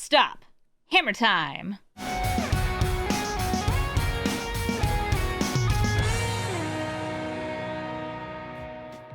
Stop. Hammer time.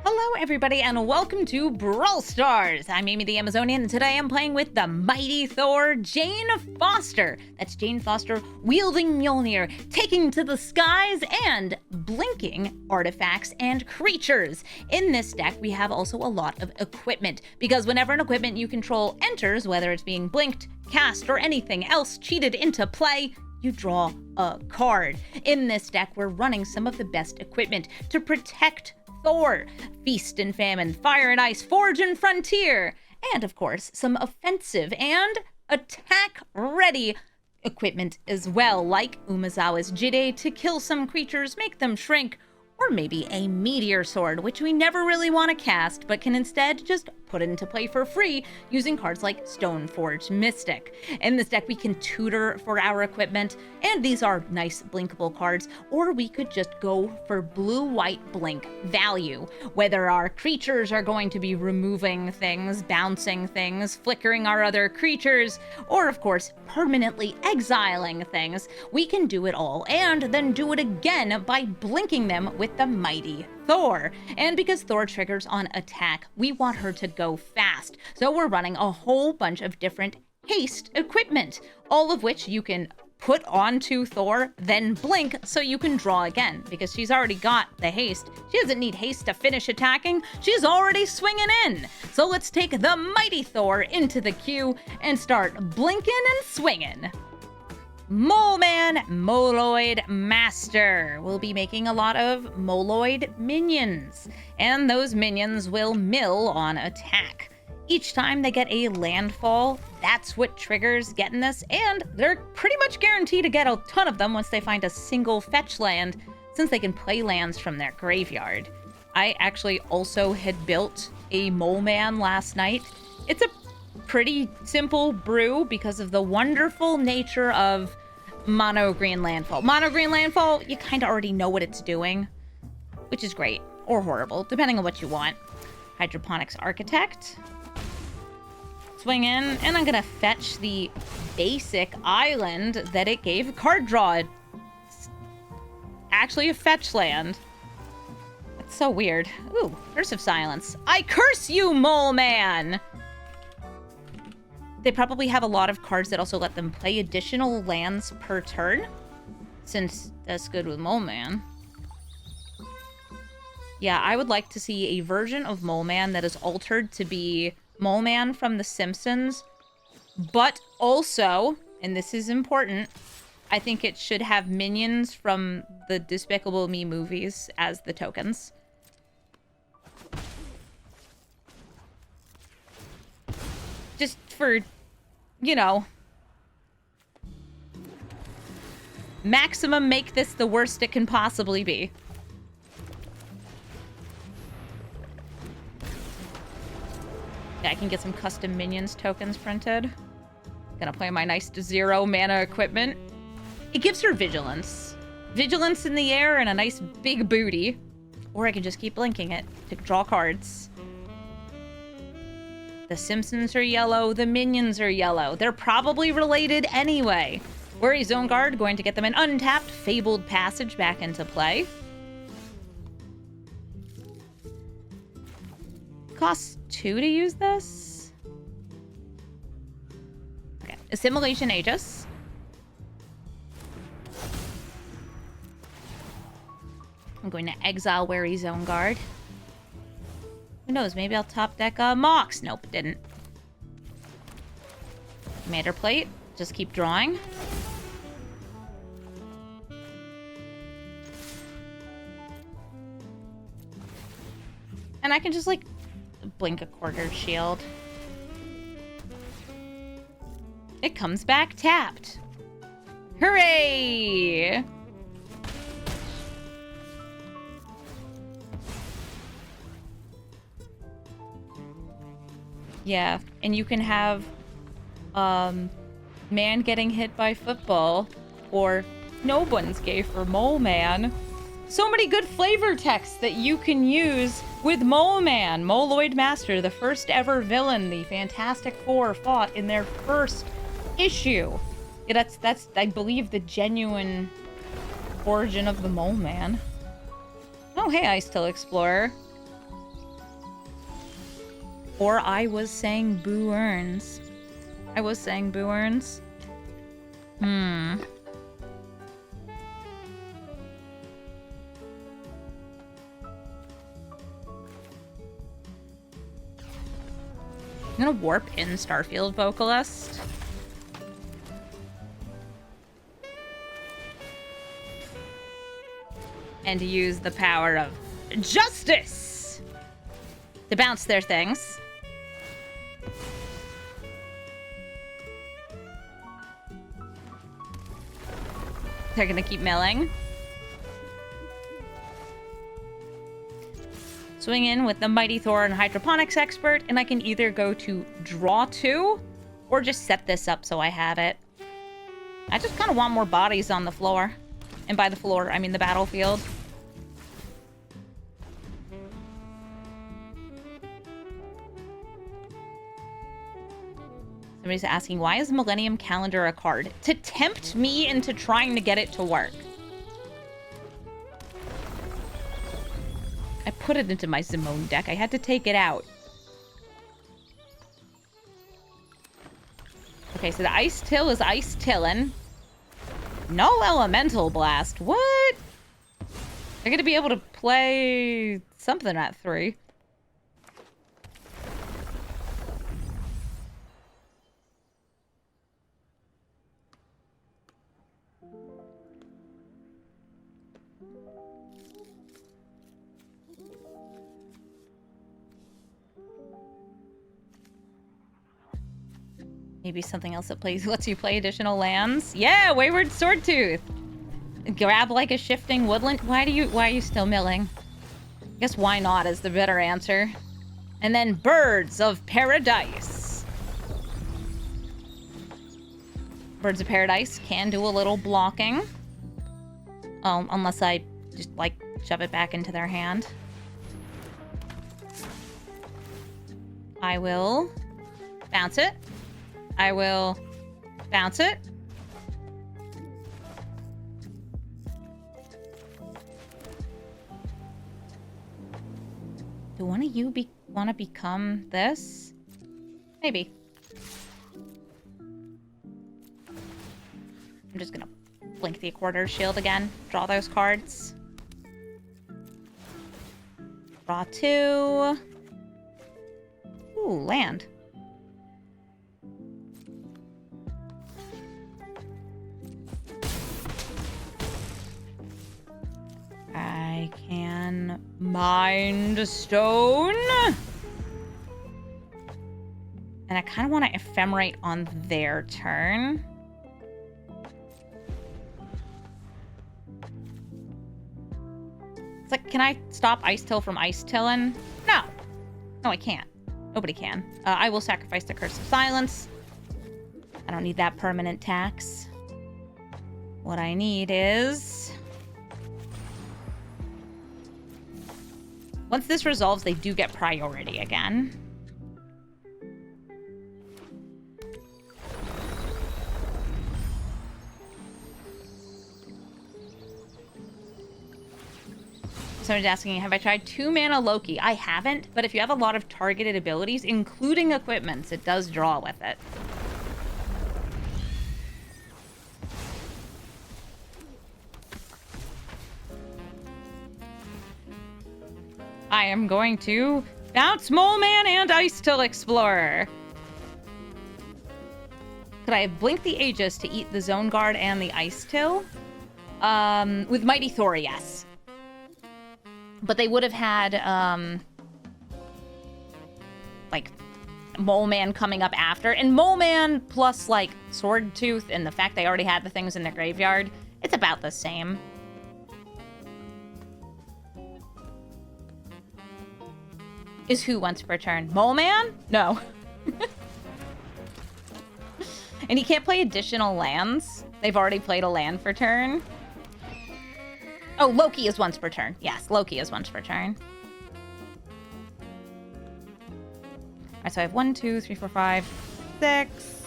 Hello everybody and welcome to Brawl Stars. I'm Amy the Amazonian and today I'm playing with the mighty Thor, Jane Foster. That's Jane Foster wielding Mjolnir, taking to the skies and blinking artifacts and creatures. In this deck we have also a lot of equipment because whenever an equipment you control enters, whether it's being blinked, cast, or anything else cheated into play, you draw a card. In this deck we're running some of the best equipment to protect Thor, Feast and Famine, Fire and Ice, Forge and Frontier, and of course some offensive and attack-ready equipment as well, like Umezawa's Jide to kill some creatures, make them shrink, or maybe a Meteor Sword, which we never really want to cast, but can instead just put into play for free using cards like Stoneforge Mystic. In this deck, we can tutor for our equipment, and these are nice blinkable cards, or we could just go for blue-white blink value, whether our creatures are going to be removing things, bouncing things, flickering our other creatures, or of course, permanently exiling things. We can do it all, and then do it again by blinking them with the mighty Thor. And because Thor triggers on attack, we want her to go fast. So we're running a whole bunch of different haste equipment, all of which you can put onto Thor, then blink so you can draw again, because she's already got the haste. She doesn't need haste to finish attacking. She's already swinging in. So let's take the mighty Thor into the queue and start blinking and swinging. Mole Man, Moloid Master. We'll be making a lot of Moloid minions, and those minions will mill on attack. Each time they get a landfall, that's what triggers getting this, and they're pretty much guaranteed to get a ton of them once they find a single fetch land, since they can play lands from their graveyard. I actually also had built a Mole Man last night. It's a pretty simple brew because of the wonderful nature of mono green landfall. Mono green landfall, you kind of already know what it's doing, which is great or horrible, depending on what you want. Hydroponics Architect. Swing in, and I'm gonna fetch the basic island that it gave card draw. It's actually a fetch land. That's so weird. Ooh, Curse of Silence. I curse you, Mole Man! They probably have a lot of cards that also let them play additional lands per turn, since that's good with Mole Man. Yeah, I would like to see a version of Mole Man that is altered to be Mole Man from The Simpsons, but also, and this is important, I think it should have minions from the Despicable Me movies as the tokens. Just for, you know, maximum make this the worst it can possibly be. Yeah, I can get some custom minions tokens printed. Gonna play my nice 0 mana equipment. It gives her vigilance. Vigilance in the air and a nice big booty. Or I can just keep blinking it to draw cards. The Simpsons are yellow, the minions are yellow. They're probably related anyway. Worry Zone Guard, going to get them an untapped Fabled Passage back into play. Costs 2 to use this. Okay, Assimilation Aegis. I'm going to exile Wary Zone Guard. Who knows, maybe I'll top deck Mox. Nope, didn't. Commander Plate, just keep drawing. And I can just, like, blink a Quartered Shield. It comes back tapped. Hooray! Yeah, and you can have man getting hit by football, or no one's gay for Mole Man. So many good flavor texts that you can use with Mole Man, Moloid Master, the first ever villain the Fantastic Four fought in their first issue. Yeah, that's I believe the genuine origin of the mole man. Oh, hey, I still Explorer. Or I was saying boo earns. I was saying boo earns. I'm gonna warp in Starfield Vocalist. And use the power of justice to bounce their things. They're gonna keep milling. Swing in with the Mighty Thor and Hydroponics Expert, and I can either go to draw 2 or just set this up so I have it. I just kind of want more bodies on the floor. And by the floor, I mean the battlefield. Somebody's asking, why is Millennium Calendar a card? To tempt me into trying to get it to work. I put it into my Simone deck. I had to take it out. Okay, so the Ice Till is Ice Tillin'. No Elemental Blast. What? They're gonna be able to play something at 3. Maybe something else that lets you play additional lands. Yeah, Wayward Swordtooth. Grab like a shifting woodland. Why are you still milling? I guess why not is the better answer. And then Birds of Paradise. Birds of Paradise can do a little blocking. Unless I just like shove it back into their hand. I will bounce it. I will bounce it. Do one of you want to become this? Maybe. I'm just gonna blink the Quarter Shield again. Draw those cards. Draw 2. Ooh, land. I can Mind Stone. And I kind of want to Ephemerate on their turn. It's like, can I stop Ice Till from Ice Tillin'? No. No, I can't. Nobody can. I will sacrifice the Curse of Silence. I don't need that permanent tax. What I need is... Once this resolves, they do get priority again. Someone's asking, have I tried 2-mana Loki? I haven't, but if you have a lot of targeted abilities, including equipments, it does draw with it. I am going to bounce Mole Man and Ice Till Explorer. Could I have blinked the Aegis to eat the Zone Guard and the Ice Till? With Mighty Thor, yes. But they would have had, like, Mole Man coming up after. And Mole Man plus, like, Sword Tooth and the fact they already had the things in their graveyard, it's about the same. Is who once per turn? Mole Man? No. And he can't play additional lands. They've already played a land for turn. Oh, Loki is once per turn. Yes, Loki is once per turn. Alright, so I have 1, 2, 3, 4, 5, 6.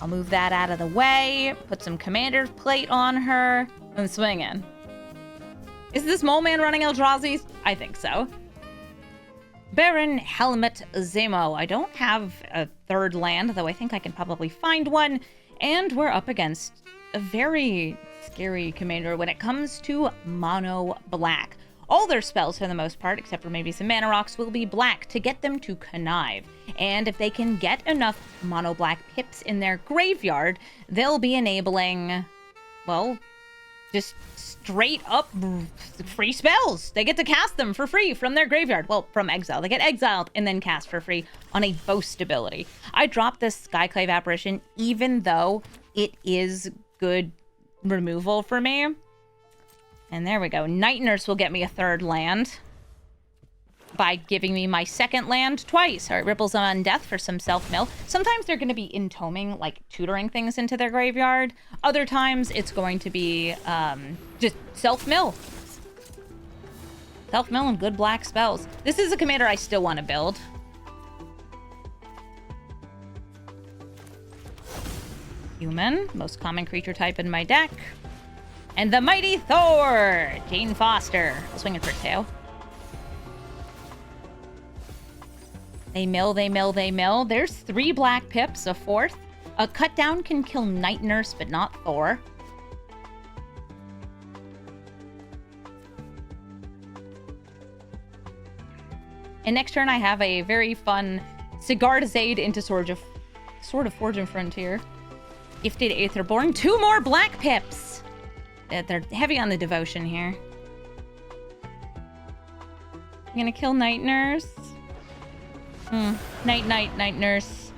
I'll move that out of the way, put some commander's plate on her, and swing in. Is this mole man running Eldrazi's? I think so. Baron Helmet Zemo. I don't have a third land, though I think I can probably find one. And we're up against a very scary commander when it comes to mono black. All their spells, for the most part, except for maybe some mana rocks, will be black to get them to connive. And if they can get enough mono black pips in their graveyard, they'll be enabling, well, just straight up free spells. They get to cast them for free from their graveyard. Well, from exile. They get exiled and then cast for free on a boast ability. I dropped this Skyclave Apparition even though it is good removal for me. And there we go. Night Nurse will get me a third land by giving me my second land twice. All right, Ripples on Death for some self-mill. Sometimes they're going to be entombing, like tutoring things into their graveyard. Other times it's going to be just self-mill. Self-mill and good black spells. This is a commander I still want to build. Human, most common creature type in my deck. And the mighty Thor, Jane Foster. I'll swing it for a tail. They mill, they mill, they mill. There's 3 black pips, a 4th. A cut down can kill Night Nurse, but not Thor. And next turn, I have a very fun Sigard's Aid into Sword of Forge and Frontier. Gifted Aetherborn. 2 more black pips. They're heavy on the devotion here. I'm gonna kill Night Nurse. Night Nurse.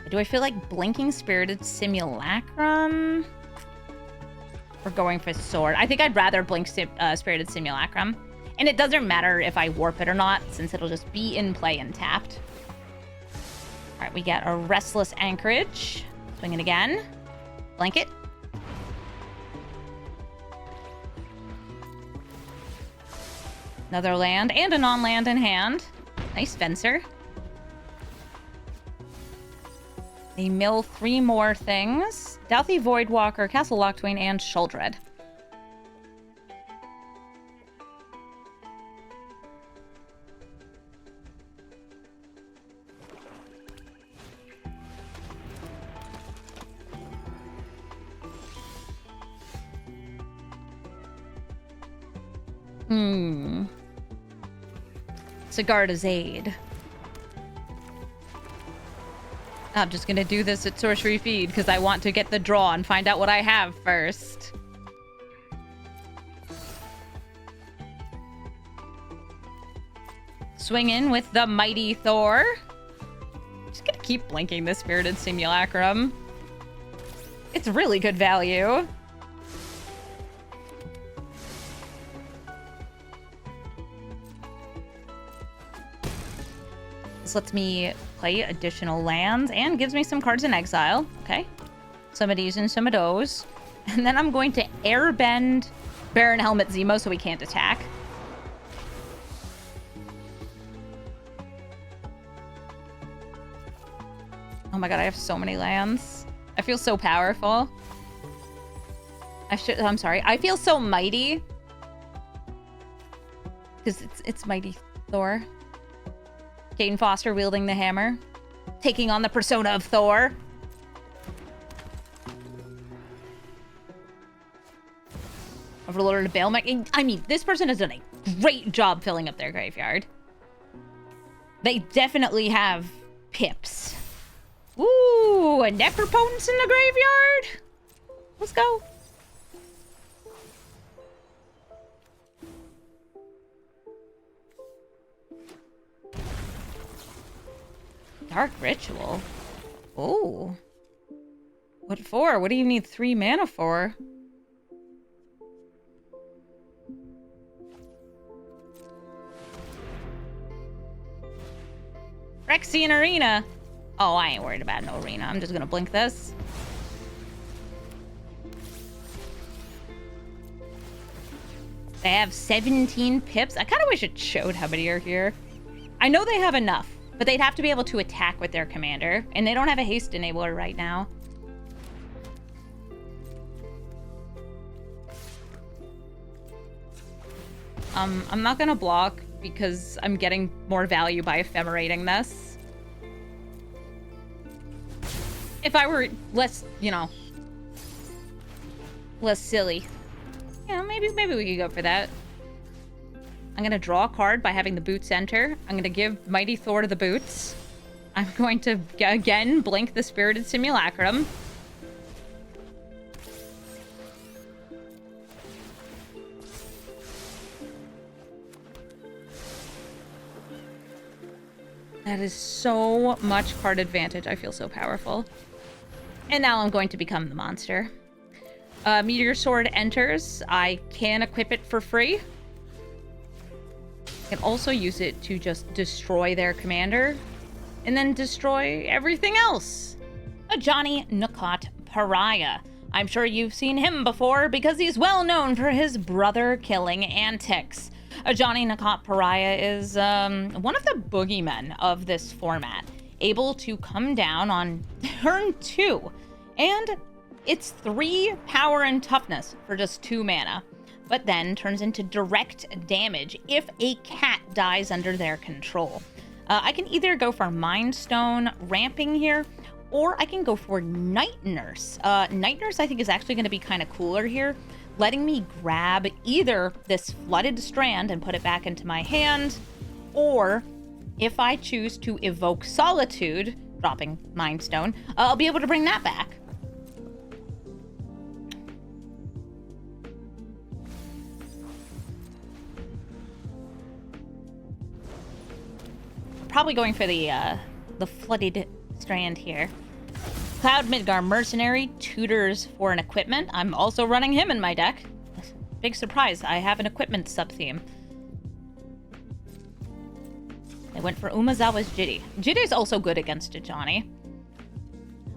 Do I feel like blinking Spirited Simulacrum? Or going for Sword? I think I'd rather blink Spirited Simulacrum. And it doesn't matter if I warp it or not, since it'll just be in play and tapped. Alright, we get a Restless Anchorage. Swing it again. Blanket. Another land and a non-land in hand. Nice fencer. They mill 3 more things. Douthie Voidwalker, Castle Locktwain, and Shuldred. Sigard's Aid. I'm just gonna do this at Sorcery Feed because I want to get the draw and find out what I have first. Swing in with the mighty Thor. Just gonna keep blinking the Spirited Simulacrum. It's really good value. This lets me play additional lands and gives me some cards in exile. Okay. Some of these and some of those. And then I'm going to airbend Baron Helmet Zemo so he can't attack. Oh my god, I have so many lands. I feel so powerful. I'm sorry. I feel so mighty. Because it's mighty Thor. Jane Foster wielding the hammer. Taking on the persona of Thor. Overlord of Bailment. I mean, this person has done a great job filling up their graveyard. They definitely have pips. Ooh, a Necropotence in the graveyard? Let's go. Dark Ritual. Oh. What for? What do you need 3 mana for? Phyrexian Arena. Oh, I ain't worried about no arena. I'm just gonna blink this. They have 17 pips. I kind of wish it showed how many are here. I know they have enough. But they'd have to be able to attack with their commander, and they don't have a haste enabler right now. I'm not gonna block because I'm getting more value by ephemerating this. If I were less, you know, less silly. Yeah, maybe we could go for that. I'm gonna draw a card by having the boots enter. I'm gonna give Mighty Thor the boots. I'm going to, again, blink the Spirited Simulacrum. That is so much card advantage. I feel so powerful. And now I'm going to become the monster. Meteor Sword enters. I can equip it for free. I can also use it to just destroy their commander. And then destroy everything else. A Johnny Nakot Pariah. I'm sure you've seen him before because he's well known for his brother-killing antics. A Johnny Nakot Pariah is one of the boogeymen of this format, able to come down on turn 2, and it's 3 power and toughness for just 2 mana, but then turns into direct damage if a cat dies under their control. I can either go for Mind Stone ramping here, or I can go for Night Nurse. Night Nurse I think is actually going to be kind of cooler here, letting me grab either this Flooded Strand and put it back into my hand, or if I choose to evoke Solitude, dropping Mind Stone, I'll be able to bring that back. Probably going for the Flooded Strand here. Cloud Midgar Mercenary tutors for an equipment. I'm also running him in my deck. Big surprise, I have an equipment sub-theme. I went for Umazawa's Jitty. Jitty's also good against a Johnny.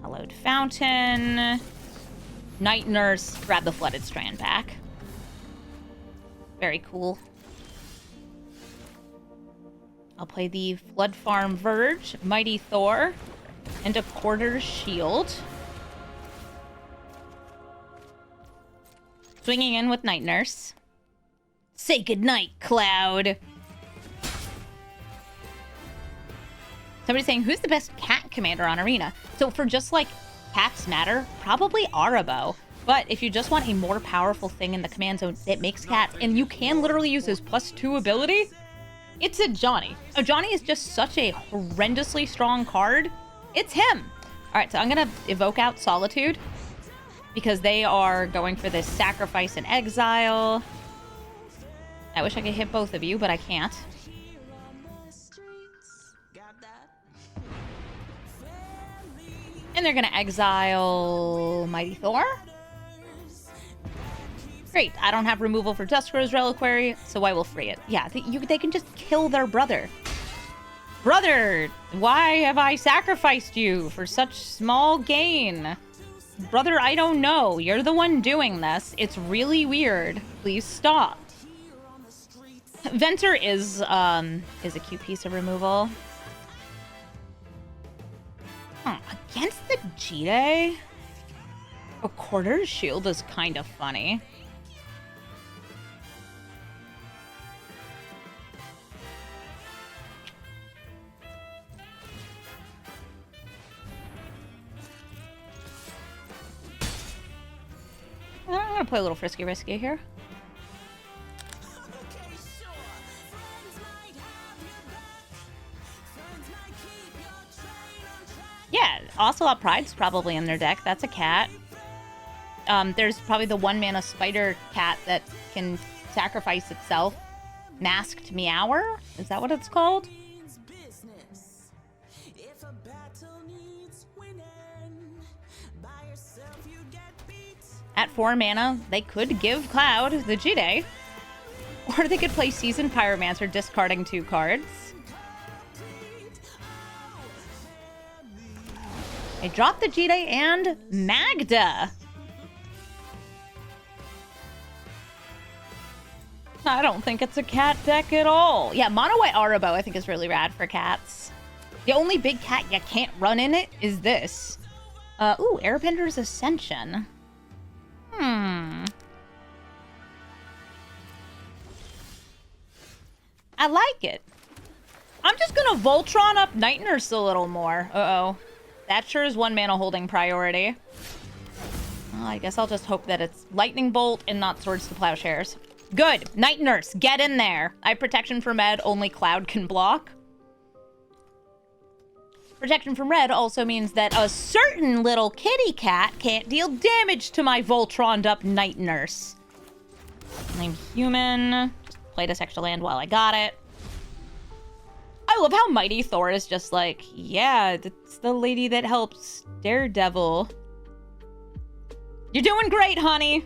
Hallowed Fountain. Night Nurse. Grab the Flooded Strand back. Very cool. I'll play the Flood Farm Verge, Mighty Thor, and a Quarter's Shield. Swinging in with Night Nurse. Say goodnight, Cloud. Somebody's saying, who's the best cat commander on Arena? So for just like cats matter, probably Arabo. But if you just want a more powerful thing in the command zone that makes cat, and you can literally use his +2 ability, it's a Johnny. A Johnny is just such a horrendously strong card. It's him. All right, so I'm going to evoke out Solitude because they are going for this Sacrifice and Exile. I wish I could hit both of you, but I can't. And they're going to exile Mighty Thor. Great, I don't have removal for Duskrow's Reliquary, so I will free it. Yeah, they can just kill their brother. Brother, why have I sacrificed you for such small gain? Brother, I don't know. You're the one doing this. It's really weird. Please stop. Venter is a cute piece of removal. Against the Jide, a Quarter's Shield is kind of funny. I'm gonna play a little risky here. Yeah, Ocelot Pride's probably in their deck. That's a cat. There's probably the 1-mana spider cat that can sacrifice itself. Masked Meower? Is that what it's called? At 4 mana, they could give Cloud the Jide. Or they could play Seasoned Pyromancer, discarding 2 cards. They drop the Jide and Magda. I don't think it's a cat deck at all. Yeah, Mono White Arabo I think is really rad for cats. The only big cat you can't run in it is this. Ooh, Airbender's Ascension. I like it. I'm just gonna Voltron up Night Nurse a little more. Uh-oh. That sure is one mana holding priority. Well, I guess I'll just hope that it's Lightning Bolt and not Swords to Plowshares. Good. Night Nurse, get in there. I have Protection from Red, only Cloud can block. Protection from Red also means that a certain little kitty cat can't deal damage to my Voltroned up Night Nurse. Name human. Just play this extra land while I got it. I love how Mighty Thor is just like, yeah, that's the lady that helps Daredevil. You're doing great, honey.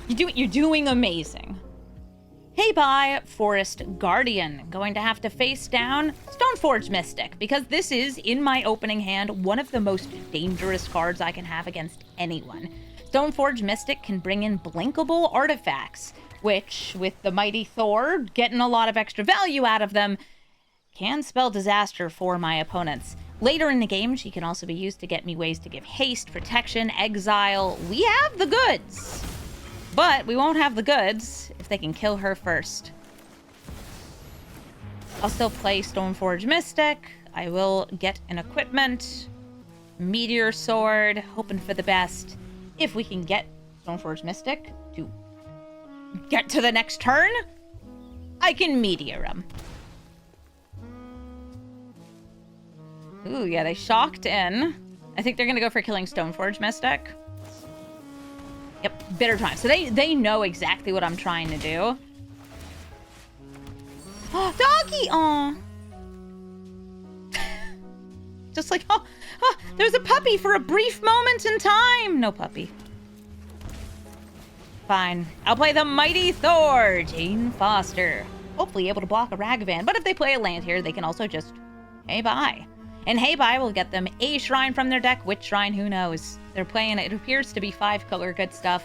You're doing amazing. Hey, bye, Forest Guardian. Going to have to face down Stoneforge Mystic, because this is, in my opening hand, one of the most dangerous cards I can have against anyone. Stoneforge Mystic can bring in blinkable artifacts, which, with the Mighty Thor getting a lot of extra value out of them, can spell disaster for my opponents. Later in the game, she can also be used to get me ways to give haste, protection, exile. We have the goods. But we won't have the goods if they can kill her first. I'll still play Stoneforge Mystic. I will get an equipment, Meteor Sword, hoping for the best. If we can get Stoneforge Mystic to get to the next turn, I can Meteor him. Ooh, yeah, they shocked in. I think they're gonna go for killing Stoneforge Mystic. Yep, bitter time. So they know exactly what I'm trying to do. Oh, doggy! Aw. Just like, oh, there's a puppy for a brief moment in time. No puppy. Fine. I'll play the Mighty Thor, Jane Foster. Hopefully able to block a Ragavan. But if they play a land here, they can also just, hey, bye. And hey, bye will get them a shrine from their deck. Which shrine? Who knows? They're playing, it appears to be 5-color good stuff,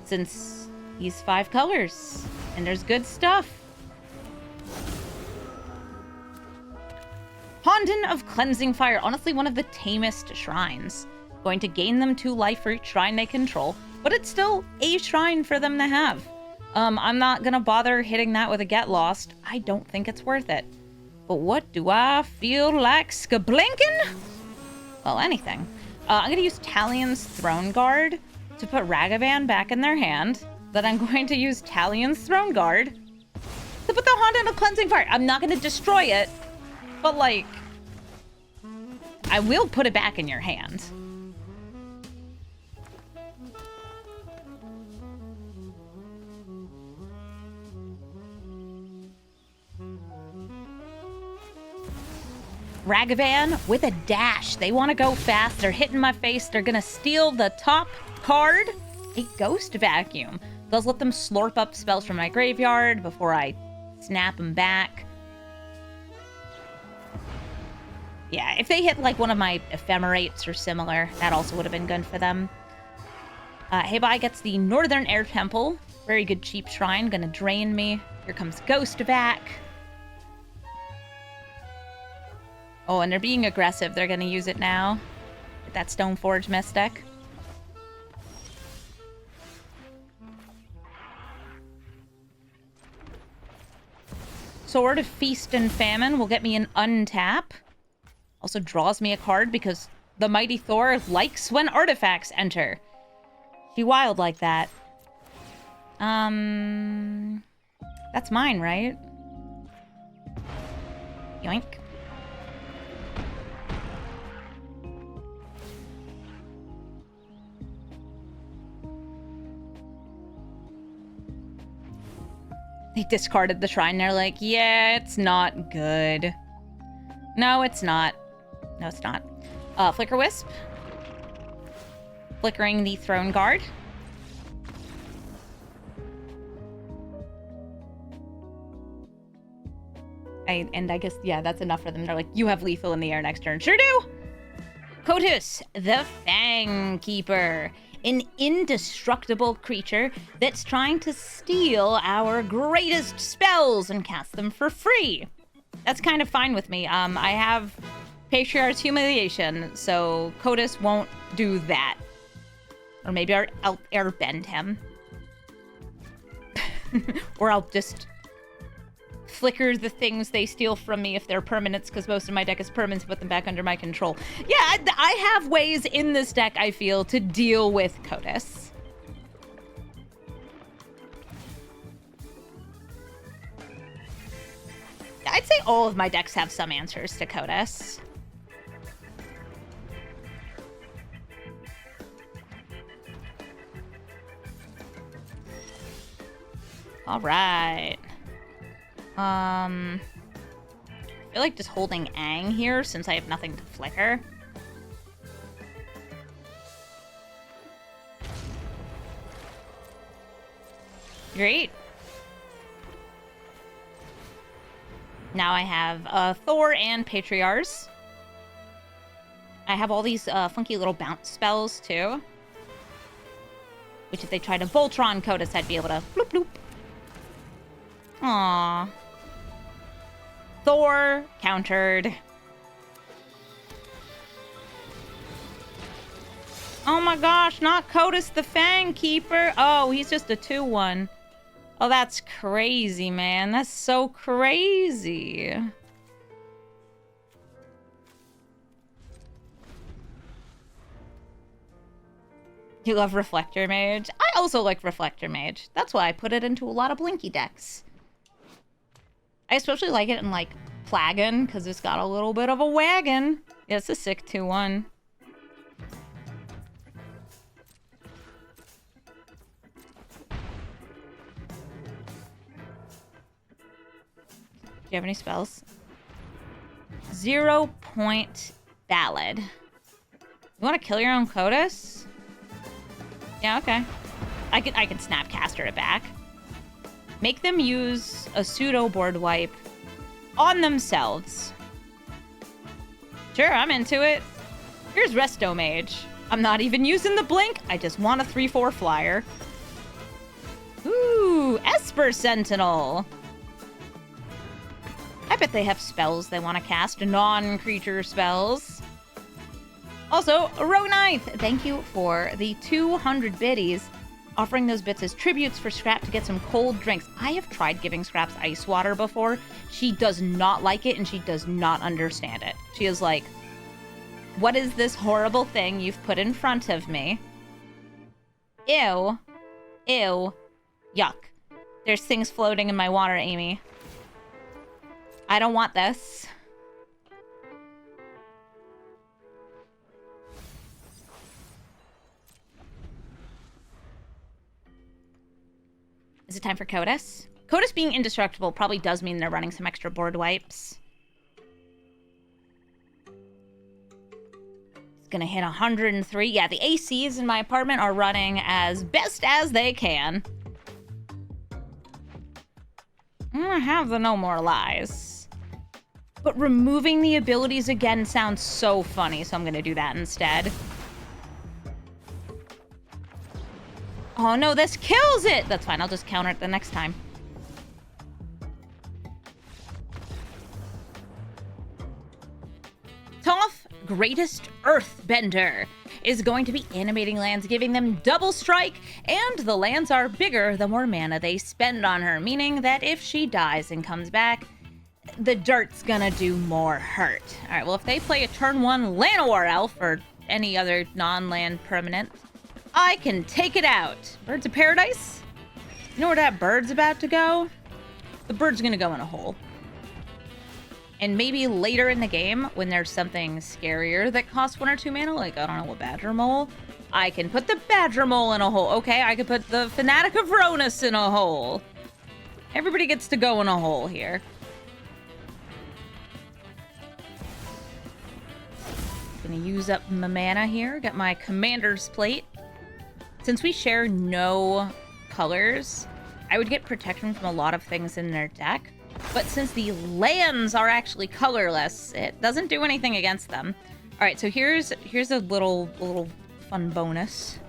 since he's 5 colors. And there's good stuff. Honden of Cleansing Fire. Honestly, one of the tamest shrines. Going to gain them 2 life for each shrine they control, but it's still a shrine for them to have. I'm not gonna bother hitting that with a Get Lost. I don't think it's worth it. But what do I feel like skablinking? Well, anything. I'm going to use Talion's Throne Guard to put Ragavan back in their hand. Then I'm going to use Talion's Throne Guard to put the Honden of Cleansing Fire. I'm not going to destroy it, but, like, I will put it back in your hand. Ragavan with a dash. They want to go fast. They're hitting my face. They're going to steal the top card, a Ghost Vacuum. Does let them slurp up spells from my graveyard before I snap them back. Yeah, if they hit like one of my Ephemerates or similar, that also would have been good for them. Hey Bye gets the Northern Air Temple. Very good cheap shrine. Gonna drain me. Here comes Ghost Vac. Oh, and they're being aggressive. They're going to use it now. With that Stoneforge Mystic. Sword of Feast and Famine will get me an untap. Also draws me a card because the Mighty Thor likes when artifacts enter. She wild like that. That's mine, right? Yoink. They discarded the shrine. They're like, yeah, it's not good. No, it's not. No, it's not. Flicker Wisp. Flickering the Throne Guard. I guess, yeah, that's enough for them. They're like, you have lethal in the air next turn. Sure do! Kotus, the Fang Keeper. An indestructible creature that's trying to steal our greatest spells and cast them for free. That's kind of fine with me. I have Patriarch's Humiliation, so Kotis won't do that. Or maybe I'll airbend him. Or I'll just flicker the things they steal from me if they're permanents, because most of my deck is permanents, put them back under my control. Yeah, I have ways in this deck, I feel, to deal with Kotis. I'd say all of my decks have some answers to Kotis. All right. I feel like just holding Aang here since I have nothing to flicker. Great. Now I have Thor and Patriarchs. I have all these funky little bounce spells too. Which if they try to Voltron Kotis, I'd be able to bloop bloop. Aww. Thor countered. Oh my gosh, not Kotis the Fang Keeper. Oh, he's just a 2/1. Oh, that's crazy, man. That's so crazy. You love Reflector Mage? I also like Reflector Mage. That's why I put it into a lot of Blinky decks. I especially like it in, like, Plagan, because it's got a little bit of a wagon. Yeah, it's a sick 2/1. Do you have any spells? 0 Point Ballad. You want to kill your own Kotis? Yeah, okay. I can Snapcaster it back. Make them use a pseudo board wipe on themselves. Sure, I'm into it. Here's Resto Mage. I'm not even using the blink. I just want a 3/4 flyer. Ooh, Esper Sentinel. I bet they have spells they want to cast, non-creature spells. Also, Rogue Ninth, thank you for the 200 biddies. Offering those bits as tributes for Scrap to get some cold drinks. I have tried giving Scraps ice water before. She does not like it, and she does not understand it. She is like, what is this horrible thing you've put in front of me? Ew. Ew. Yuck. There's things floating in my water, Amy. I don't want this. Is it time for Kotis? Kotis being indestructible probably does mean they're running some extra board wipes. It's gonna hit 103. Yeah, the ACs in my apartment are running as best as they can. I'm gonna have the No More Lies. But removing the abilities again sounds so funny, so I'm gonna do that instead. Oh no, this kills it! That's fine, I'll just counter it the next time. Toph, Greatest Earthbender, is going to be animating lands, giving them double strike, and the lands are bigger the more mana they spend on her, meaning that if she dies and comes back, the dirt's gonna do more hurt. Alright, well if they play a turn 1 Llanowar Elf, or any other non-land permanent, I can take it out. Birds of Paradise? You know where that bird's about to go? The bird's gonna go in a hole. And maybe later in the game, when there's something scarier that costs 1 or 2 mana, like, I don't know, a Badger Mole, I can put the Badger Mole in a hole. Okay, I could put the Fanatic of Ronus in a hole. Everybody gets to go in a hole here. Gonna use up my mana here. Got my Commander's Plate. Since we share no colors, I would get protection from a lot of things in their deck. But since the lands are actually colorless, it doesn't do anything against them. All right, so here's a little fun bonus.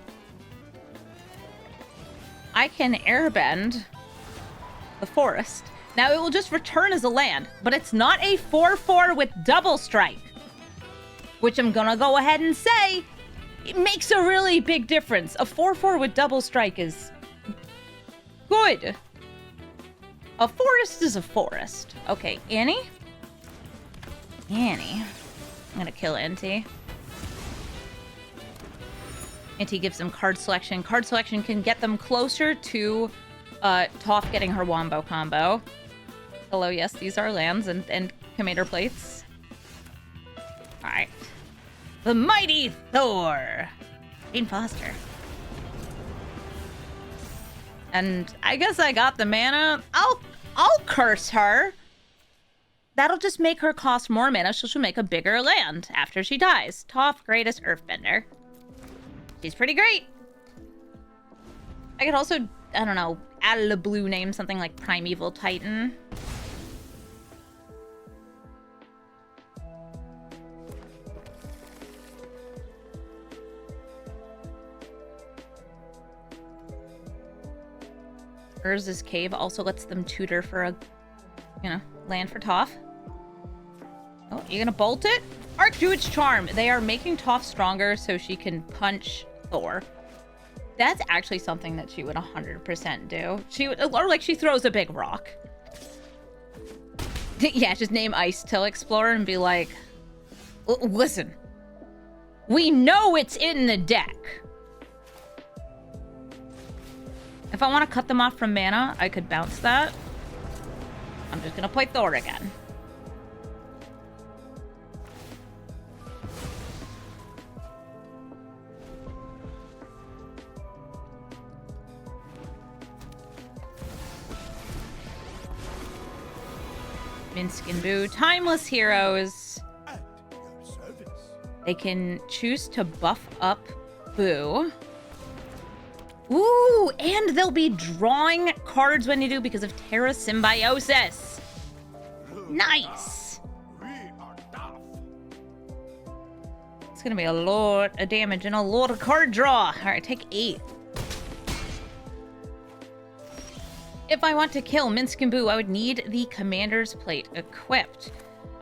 I can airbend the forest. Now, it will just return as a land, but it's not a 4/4 with double strike, which I'm gonna go ahead and say it makes a really big difference. A 4/4 with double strike is good. A forest is a forest. Okay, Annie? Annie. I'm gonna kill Inti. Inti gives them card selection. Card selection can get them closer to Toph getting her Wombo combo. Hello, yes, these are lands and commander plates. Alright. The mighty Thor! Jane Foster. And I guess I got the mana. I'll curse her. That'll just make her cost more mana, so she'll make a bigger land after she dies. Toph, greatest Earthbender. She's pretty great. I could also, I don't know, add a blue name, something like Primeval Titan. Urz's Cave also lets them tutor for a, land for Toph. Oh, you gonna bolt it? Archdruid's Charm. They are making Toph stronger so she can punch Thor. That's actually something that she would 100% do. She would, or like she throws a big rock. Yeah, just name Ice Till Explorer and be like, listen, we know it's in the deck. If I want to cut them off from mana, I could bounce that. I'm just gonna play Thor again. Minsk and Boo, timeless heroes. They can choose to buff up Boo. Ooh, and they'll be drawing cards when you do because of Terra Symbiosis. Nice. It's gonna be a lot of damage and a lot of card draw. All right, take 8. If I want to kill Minsk and Boo, I would need the Commander's Plate equipped.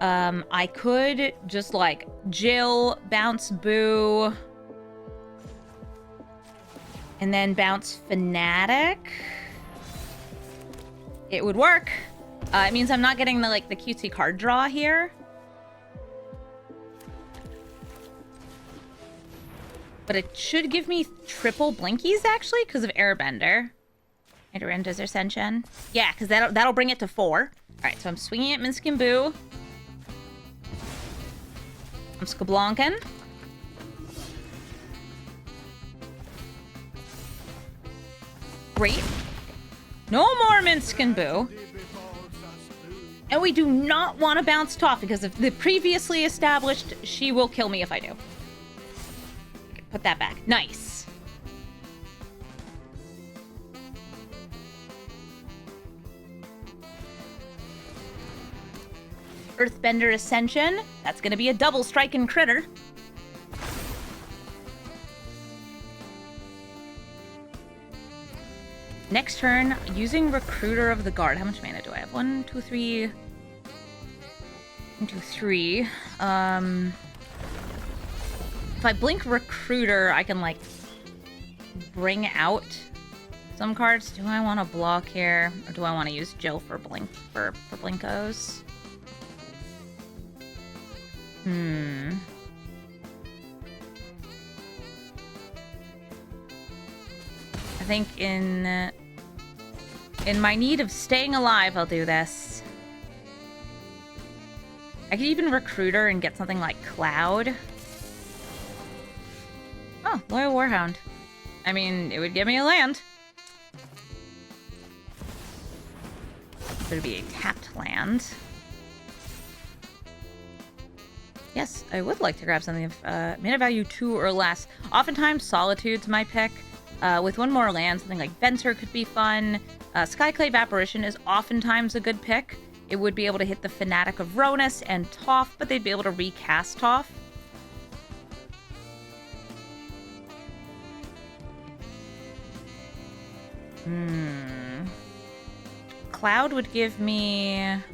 I could just like Jill, bounce Boo, and then bounce Fanatic. It would work. It means I'm not getting the cutesy card draw here. But it should give me triple Blinkies actually because of Airbender. Does Ascension? Yeah, because that'll bring it to 4. All right, so I'm swinging at Minsk and Boo. I'm Skablankin. Great. No more Minsk and Boo. And we do not want to bounce Toph because of the previously established she will kill me if I do. Okay, put that back. Nice. Earthbender Ascension. That's going to be a double striking critter. Next turn, using Recruiter of the Guard. How much mana do I have? 1, 2, 3. 1, 2, 3. If I blink Recruiter, I can bring out some cards. Do I want to block here, or do I want to use Jill for blinkos? I think in my need of staying alive, I'll do this. I could even Recruiter and get something like Cloud. Oh, Loyal Warhound. I mean, it would give me a land. It would be a tapped land. Yes, I would like to grab something of mana value 2 or less. Oftentimes, Solitude's my pick. With one more land, something like Venser could be fun. Skyclave Apparition is oftentimes a good pick. It would be able to hit the Fanatic of Ronus and Toph, but they'd be able to recast Toph. Cloud would give me... And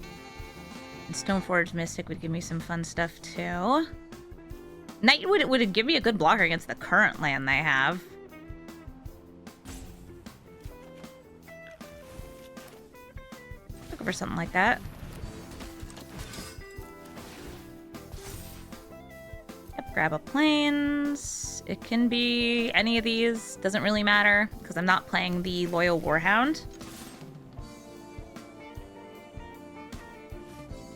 Stoneforge Mystic would give me some fun stuff, too. Knight would give me a good blocker against the current land they have. Looking for something like that. Yep, grab a Plains. It can be any of these. Doesn't really matter, because I'm not playing the Loyal Warhound.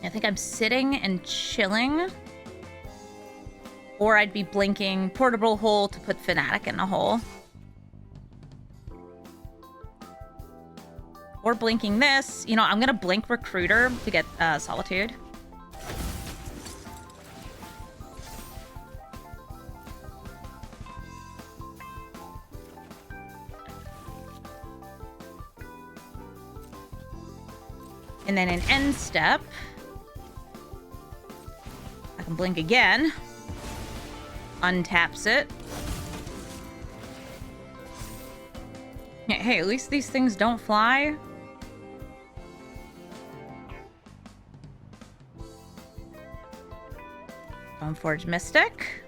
I think I'm sitting and chilling. Or I'd be blinking Portable Hole to put Fnatic in a hole. Or blinking this. You know, I'm going to blink Recruiter to get Solitude. And then an end step. I can blink again. Untaps it. Yeah, hey, at least these things don't fly. Stoneforge Mystic.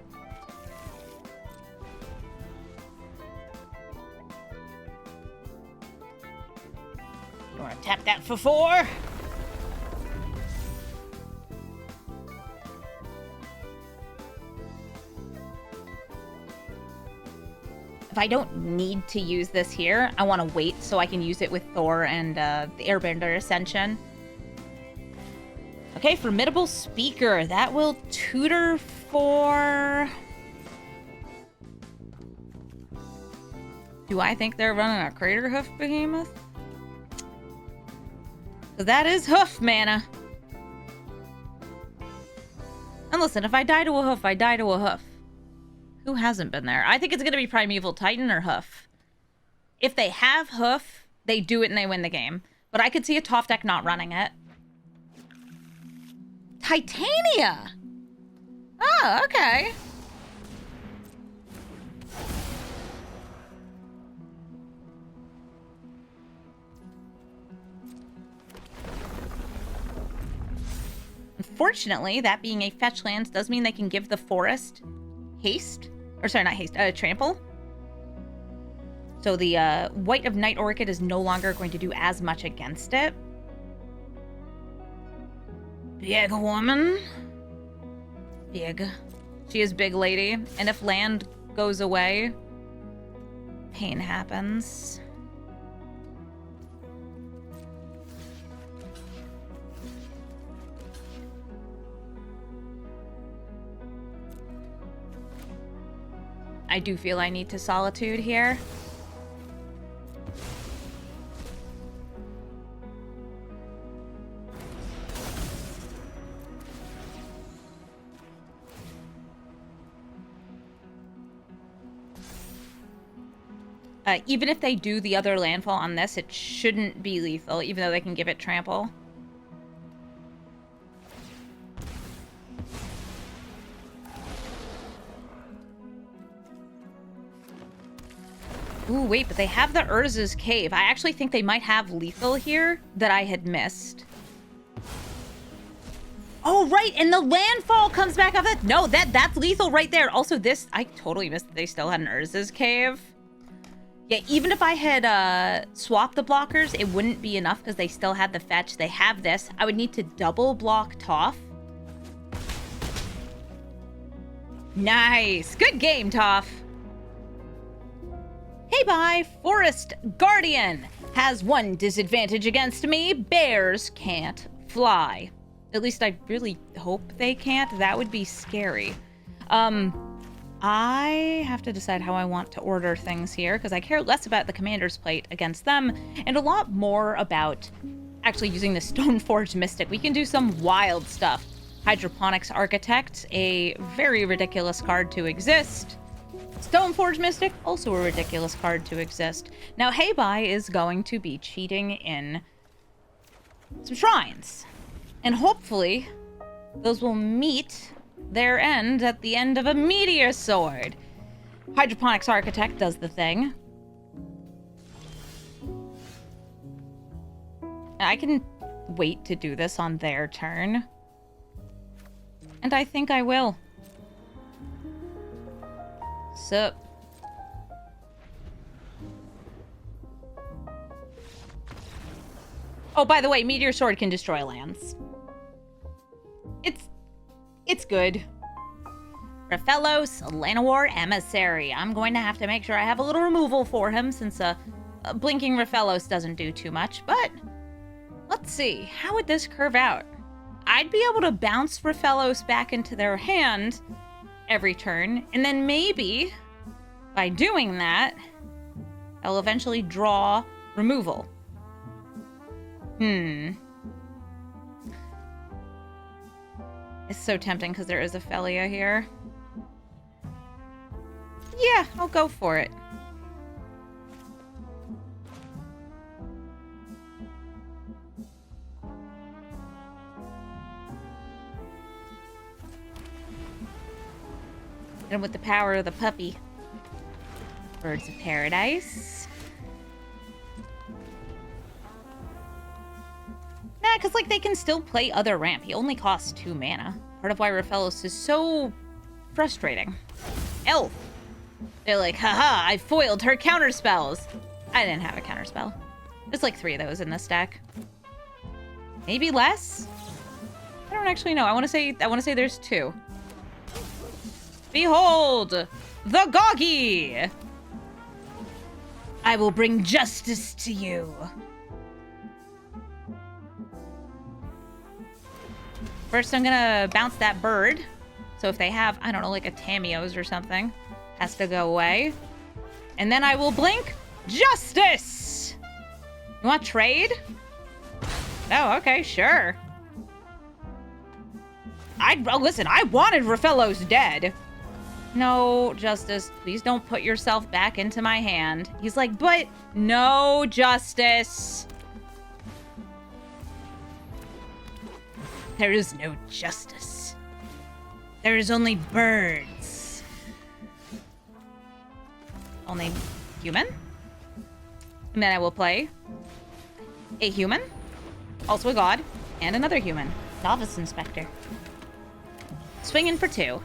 You want to tap that for 4? If I don't need to use this here, I want to wait so I can use it with Thor and the Airbender Ascension. Okay, Formidable Speaker. That will tutor for... Do I think they're running a Crater Hoof Behemoth? Because that is Hoof mana. And listen, if I die to a Hoof, I die to a Hoof. Who hasn't been there? I think it's going to be Primeval Titan or Hoof. If they have Hoof, they do it and they win the game. But I could see a Toph deck not running it. Titania! Oh, okay. Unfortunately, that being a fetch land does mean they can give the forest haste. Or sorry, not haste, trample. So the White of Night Orchid is no longer going to do as much against it. Big woman. Big. She is big lady. And if land goes away, pain happens. I do feel I need to Solitude here. Even if they do the other landfall on this, it shouldn't be lethal, even though they can give it trample. Ooh, wait, but they have the Urza's Cave. I actually think they might have lethal here that I had missed. Oh, right, and the landfall comes back off that. No, that's lethal right there. Also, this, I totally missed that they still had an Urza's Cave. Yeah, even if I had swapped the blockers, it wouldn't be enough because they still had the fetch. They have this. I would need to double block Toph. Nice. Good game, Toph. Hey, bye. Forest Guardian has one disadvantage against me. Bears can't fly. At least I really hope they can't. That would be scary. I have to decide how I want to order things here because I care less about the Commander's Plate against them and a lot more about actually using the Stoneforge Mystic. We can do some wild stuff. Hydroponics Architect, a very ridiculous card to exist. Stoneforge Mystic, also a ridiculous card to exist. Now, Heibai is going to be cheating in some shrines. And hopefully, those will meet their end at the end of a Meteor Sword. Hydroponics Architect does the thing. I can wait to do this on their turn. And I think I will. Sup? Oh, by the way, Meteor Sword can destroy lands. It's good. Rafellos, Llanowar Emissary. I'm going to have to make sure I have a little removal for him since Blinking Rafellos doesn't do too much, but let's see. How would this curve out? I'd be able to bounce Rafellos back into their hand every turn, and then maybe by doing that, I'll eventually draw removal. It's so tempting because there is a Felia here. Yeah, I'll go for it. And with the power of the puppy. Birds of Paradise. Nah, because, like, they can still play other ramp. He only costs 2 mana. Part of why Rafellos is so frustrating. Elf. They're like, haha, I foiled her counterspells. I didn't have a counterspell. There's like 3 of those in this deck. Maybe less? I don't actually know. I want to say there's 2. Behold, the Goggy! I will bring justice to you. First, I'm gonna bounce that bird. So if they have, I don't know, like a Tamios or something, has to go away. And then I will blink justice! You want trade? Oh, okay, sure. Listen, I wanted Rafellos dead. No, Justice, please don't put yourself back into my hand. He's like, but no, Justice. There is no justice. There is only birds. Only human? And then I will play a human, also a god, and another human. Novice Inspector. Swinging for 2.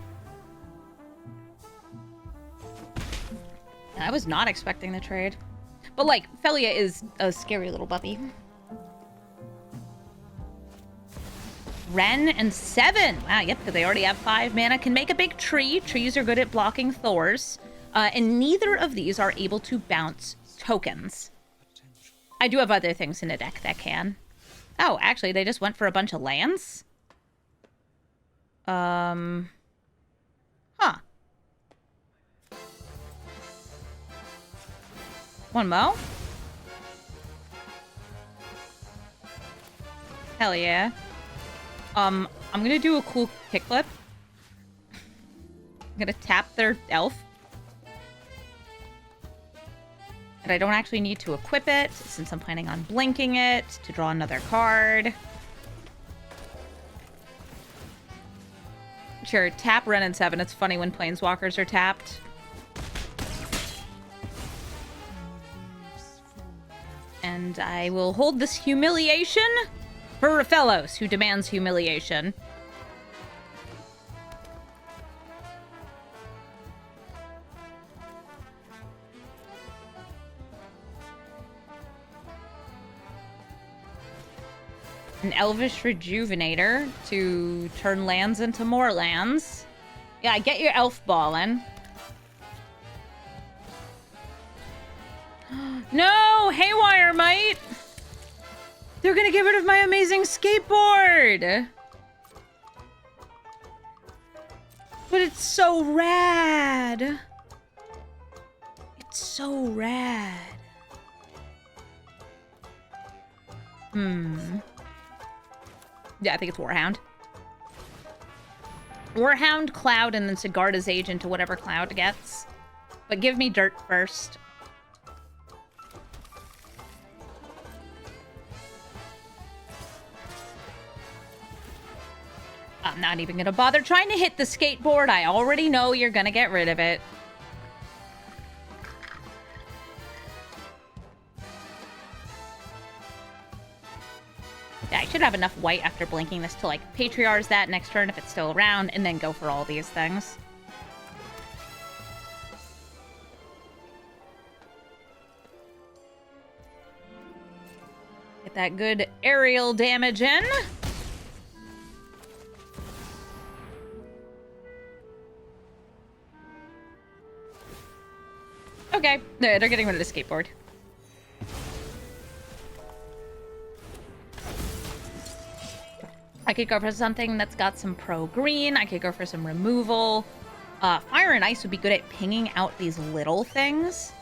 I was not expecting the trade. But, like, Felia is a scary little puppy. Ren and 7. Wow, yep, because they already have 5 mana. Can make a big tree. Trees are good at blocking Thors. And neither of these are able to bounce tokens. I do have other things in the deck that can. Oh, actually, they just went for a bunch of lands? Huh. One mo? Hell yeah. I'm gonna do a cool kickflip. I'm gonna tap their elf. And I don't actually need to equip it, since I'm planning on blinking it to draw another card. Sure, tap Ren and 7. It's funny when Planeswalkers are tapped. And I will hold this humiliation for Rafellos, who demands humiliation. An Elvish Rejuvenator to turn lands into more lands. Yeah, get your elf ballin'. No! Haywire, mate! They're gonna get rid of my amazing skateboard! But it's so rad! It's so rad. Yeah, I think it's Warhound. Warhound, Cloud, and then Sigarda's Age into whatever Cloud gets. But give me dirt first. I'm not even gonna bother trying to hit the skateboard. I already know you're gonna get rid of it. should have enough white after blinking this to, like, Patriarchs that next turn if it's still around, and then go for all these things. Get that good aerial damage in. Okay, they're getting rid of the skateboard. I could go for something that's got some pro-green. I could go for some removal. Fire and Ice would be good at pinging out these little things.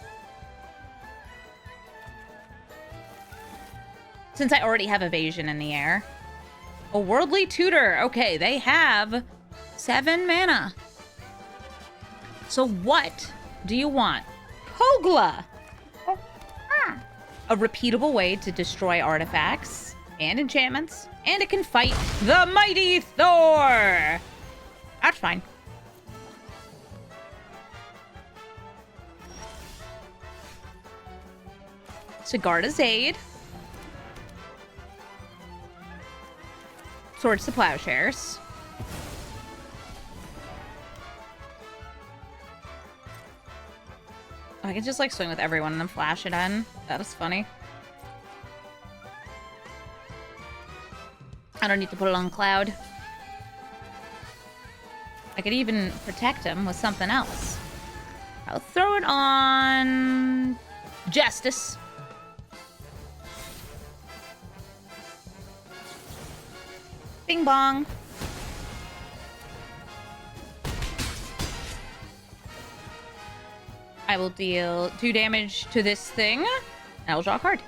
Since I already have Evasion in the air. A Worldly Tutor. Okay, they have 7 mana. So what do you want? Pogla! A repeatable way to destroy artifacts and enchantments. And it can fight the mighty Thor! That's fine. Sigarda's Aid. Swords to Plowshares. I can just, like, swing with everyone and then flash it in. That is funny. I don't need to put it on Cloud. I could even protect him with something else. I'll throw it on... Justice. Bing bong. I will deal 2 damage to this thing, and I will draw a card.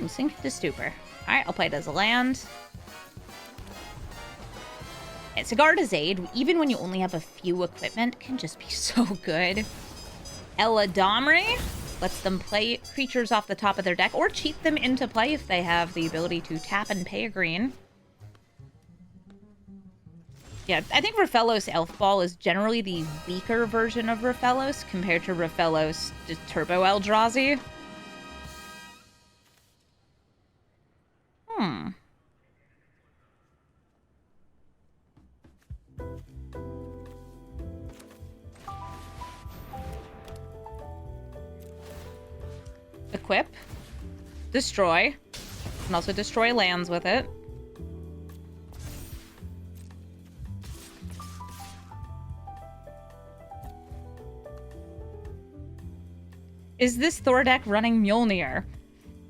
Ooh, Sink to Stupor. Alright, I'll play it as a land. And Sigarda's Aid, even when you only have a few equipment, can just be so good. Ella Domri lets them play creatures off the top of their deck, or cheat them into play if they have the ability to tap and pay a green. Yeah, I think Rafellos Elf Ball is generally the weaker version of Rafellos compared to Rafellos Turbo Eldrazi. Equip. Destroy. And also destroy lands with it. Is this Thor deck running Mjolnir?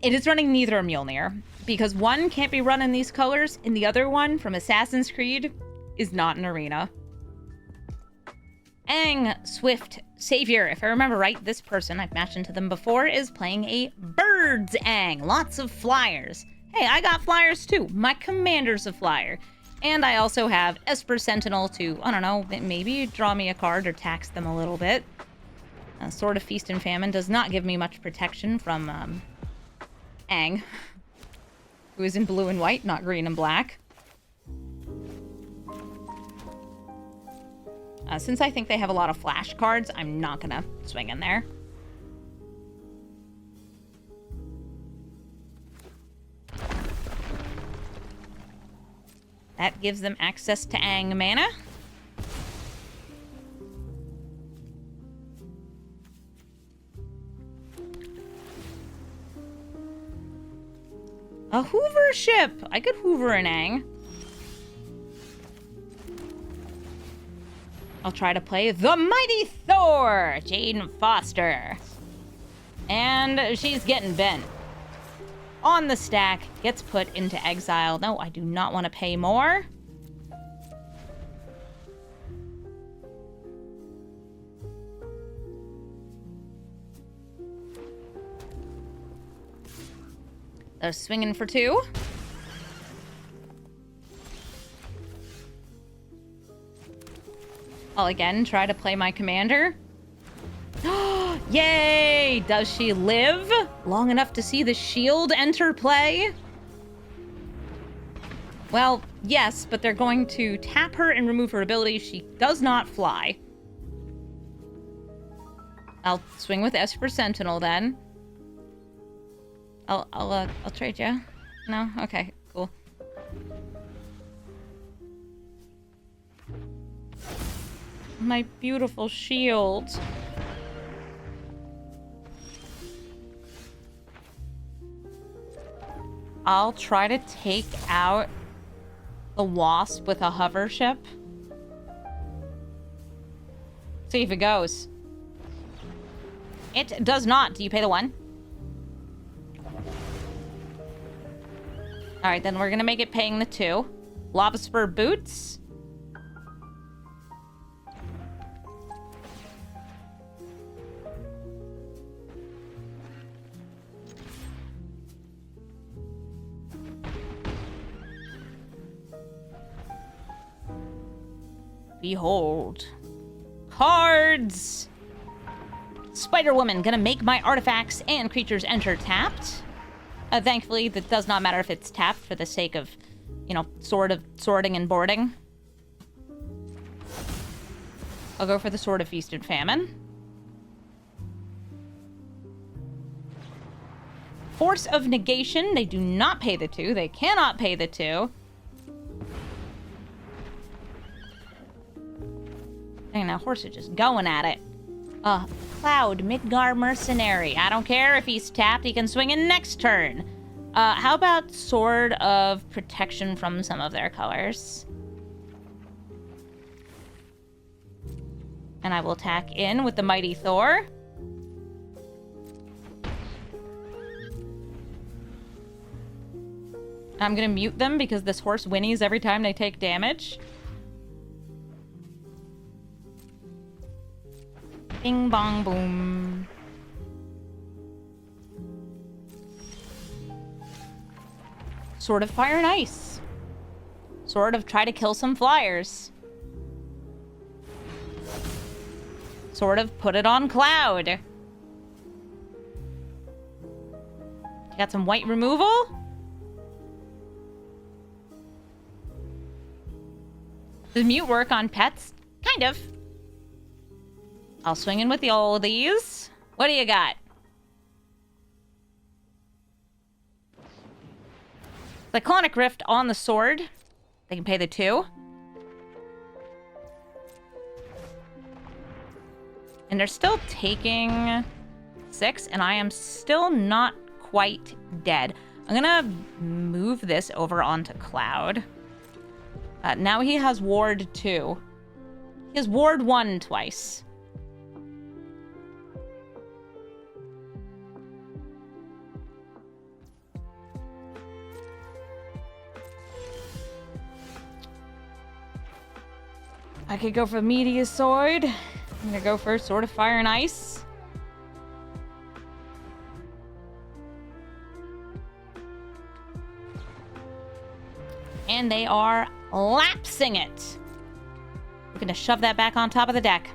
It is running neither Mjolnir, because one can't be run in these colors, and the other one from Assassin's Creed is not an arena. Aang, Swift, Savior. If I remember right, this person, I've matched into them before, is playing a Birds Aang. Lots of flyers. Hey, I got flyers too. My commander's a flyer. And I also have Esper Sentinel to, I don't know, maybe draw me a card or tax them a little bit. Sword of Feast and Famine does not give me much protection from Aang, who is in blue and white, not green and black. Since I think they have a lot of flash cards, I'm not gonna swing in there. That gives them access to Aang mana. A Hoover ship! I could Hoover an Aang. I'll try to play the mighty Thor, Jane Foster. And she's getting bent. On the stack, gets put into exile. No, I do not want to pay more. They're swinging for 2. I'll again try to play my commander. Yay! Does she live long enough to see the shield enter play? Well, yes, but they're going to tap her and remove her ability. She does not fly. I'll swing with Esper Sentinel then. I'll trade you. No? Okay, cool. My beautiful shield. I'll try to take out the wasp with a hover ship. See if it goes. It does not. Do you pay the 1? Alright, then we're gonna make it paying the 2. Lava Spur boots. Behold. Cards! Spider-Woman, gonna make my artifacts and creatures enter tapped. Thankfully, that does not matter if it's tapped for the sake of, you know, sorting and boarding. I'll go for the Sword of Feast and Famine. Force of Negation, they do not pay the 2. They cannot pay the 2. Dang, that horse is just going at it. Cloud, Midgar Mercenary. I don't care if he's tapped, he can swing in next turn. How about Sword of Protection from some of their colors? And I will attack in with the Mighty Thor. I'm gonna mute them because this horse whinnies every time they take damage. Bing, bong, boom. Sword of Fire and Ice. Sword of Try to Kill Some Flyers. Sword of Put It on Cloud. You got some white removal? Does mute work on pets? Kind of. I'll swing in with the oldies. What do you got? Cyclonic Rift on the sword. They can pay the 2. And they're still taking 6, and I am still not quite dead. I'm gonna move this over onto Cloud. Now he has Ward 2. He has Ward 1 twice. I could go for Meteor Sword. I'm gonna go for Sword of Fire and Ice. And they are lapsing it. We're gonna shove that back on top of the deck.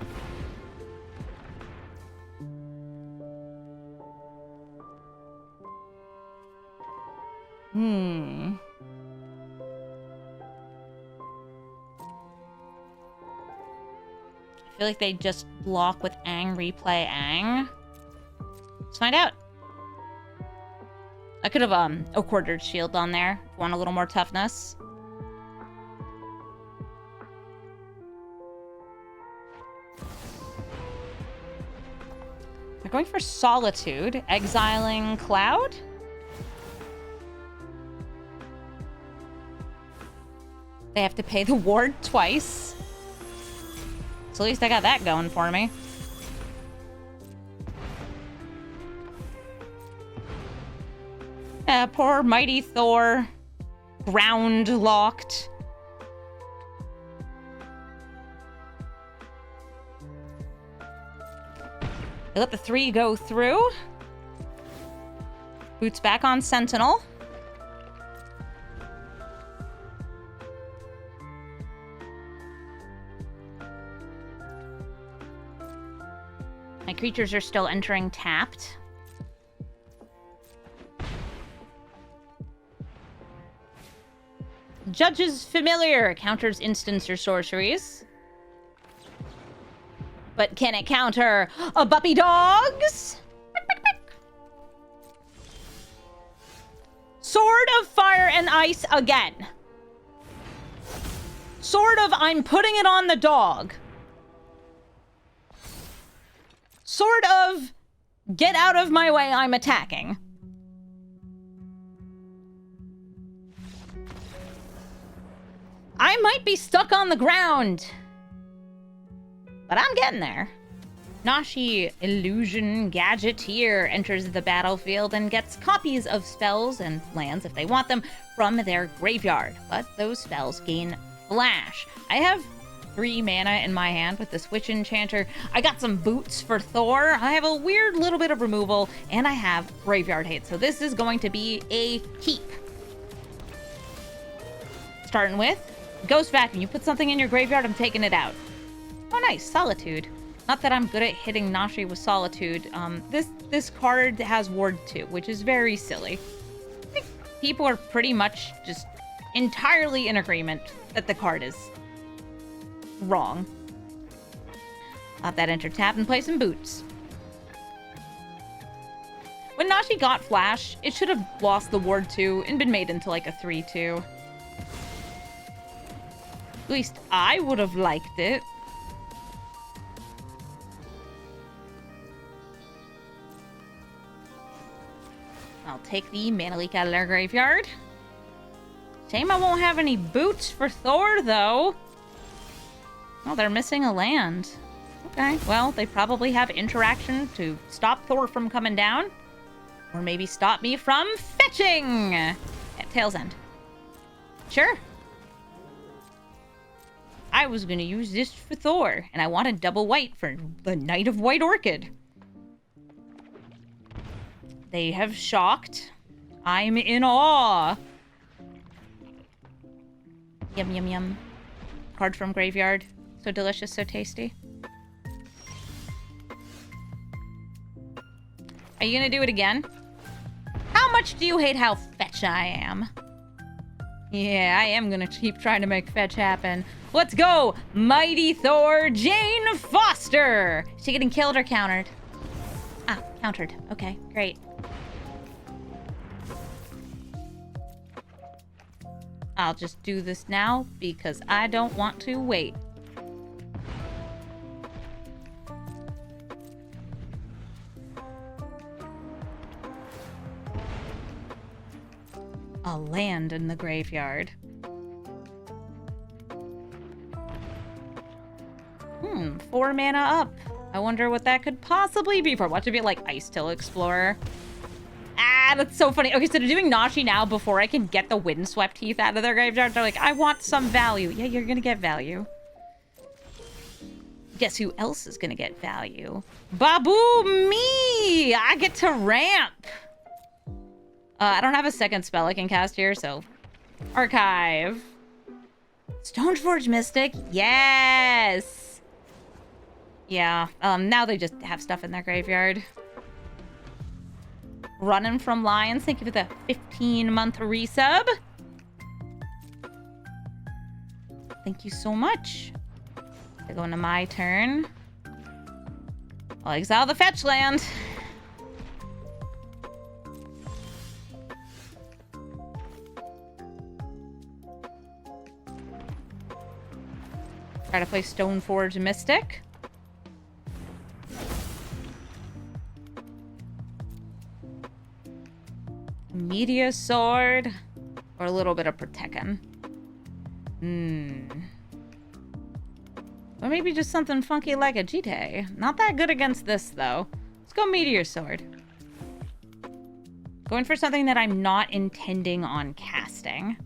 I feel like they just block with Ang, replay Ang. Let's find out. I could have a quartered shield on there. Want a little more toughness. They're going for Solitude, exiling Cloud. They have to pay the ward twice. So at least I got that going for me. Poor Mighty Thor. Ground locked. They let the 3 go through. Boots back on Sentinel. My creatures are still entering tapped. Judge's Familiar counters instants or sorceries. But can it counter a Buppy Dogs? Sword of Fire and Ice again. Sword of I'm putting it on the dog. Sword of get out of my way, I'm attacking. I might be stuck on the ground, but I'm getting there. Nashi Illusion Gadgeteer enters the battlefield and gets copies of spells and lands if they want them from their graveyard, but those spells gain flash. I have 3 mana in my hand with the Switch Enchanter. I got some boots for Thor. I have a weird little bit of removal, and I have Graveyard Hate, so this is going to be a keep. Starting with Ghost Vacuum. You put something in your graveyard, I'm taking it out. Oh, nice. Solitude. Not that I'm good at hitting Nashi with Solitude. This card has Ward 2, which is very silly. I think people are pretty much just entirely in agreement that the card is wrong. Let that enter tap and play some boots. When Nashi got Flash, it should have lost the Ward 2 and been made into like a 3-2. At least I would have liked it. I'll take the mana leak out of their graveyard. Shame I won't have any boots for Thor, though. Oh, they're missing a land. Okay, well, they probably have interaction to stop Thor from coming down. Or maybe stop me from fetching at Tail's End. Sure. I was going to use this for Thor, and I wanted double white for the Knight of White Orchid. They have shocked. I'm in awe. Yum, yum, yum. Card from graveyard. So delicious, so tasty. Are you gonna do it again? How much do you hate how fetch I am? Yeah, I am gonna keep trying to make fetch happen. Let's go! Mighty Thor, Jane Foster! Is she getting killed or countered? Ah, countered. Okay, great. I'll just do this now because I don't want to wait. A land in the graveyard. 4 mana up. I wonder what that could possibly be for. Watch it be like Ice Till Explorer. Ah, that's so funny. Okay, so they're doing Nashi now before I can get the Windswept Heath out of their graveyard. They're like, I want some value. Yeah, you're gonna get value. Guess who else is gonna get value? Babu, me! I get to ramp. I don't have a second spell I can cast here, so... Archive. Stoneforge Mystic. Yes! Yeah, now they just have stuff in their graveyard. Running from Lions. Thank you for the 15-month resub. Thank you so much. They're going to my turn. I'll exile the fetch land. Try to play Stoneforge Mystic. Media Sword. Or a little bit of Protection. Or maybe just something funky like a Jite. Not that good against this, though. Let's go Meteor Sword. Going for something that I'm not intending on casting.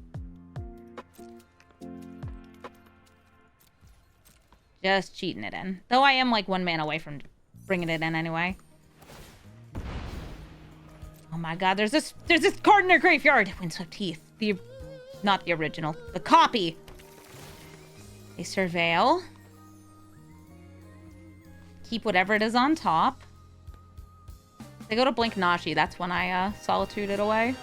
Just cheating it in. Though I am like 1 mana away from bringing it in anyway. Oh my god, there's this card in their graveyard. Windswept Heath. Not the original. The copy. They Surveil. Keep whatever it is on top. They go to Blink Nashi. That's when I Solitude it away.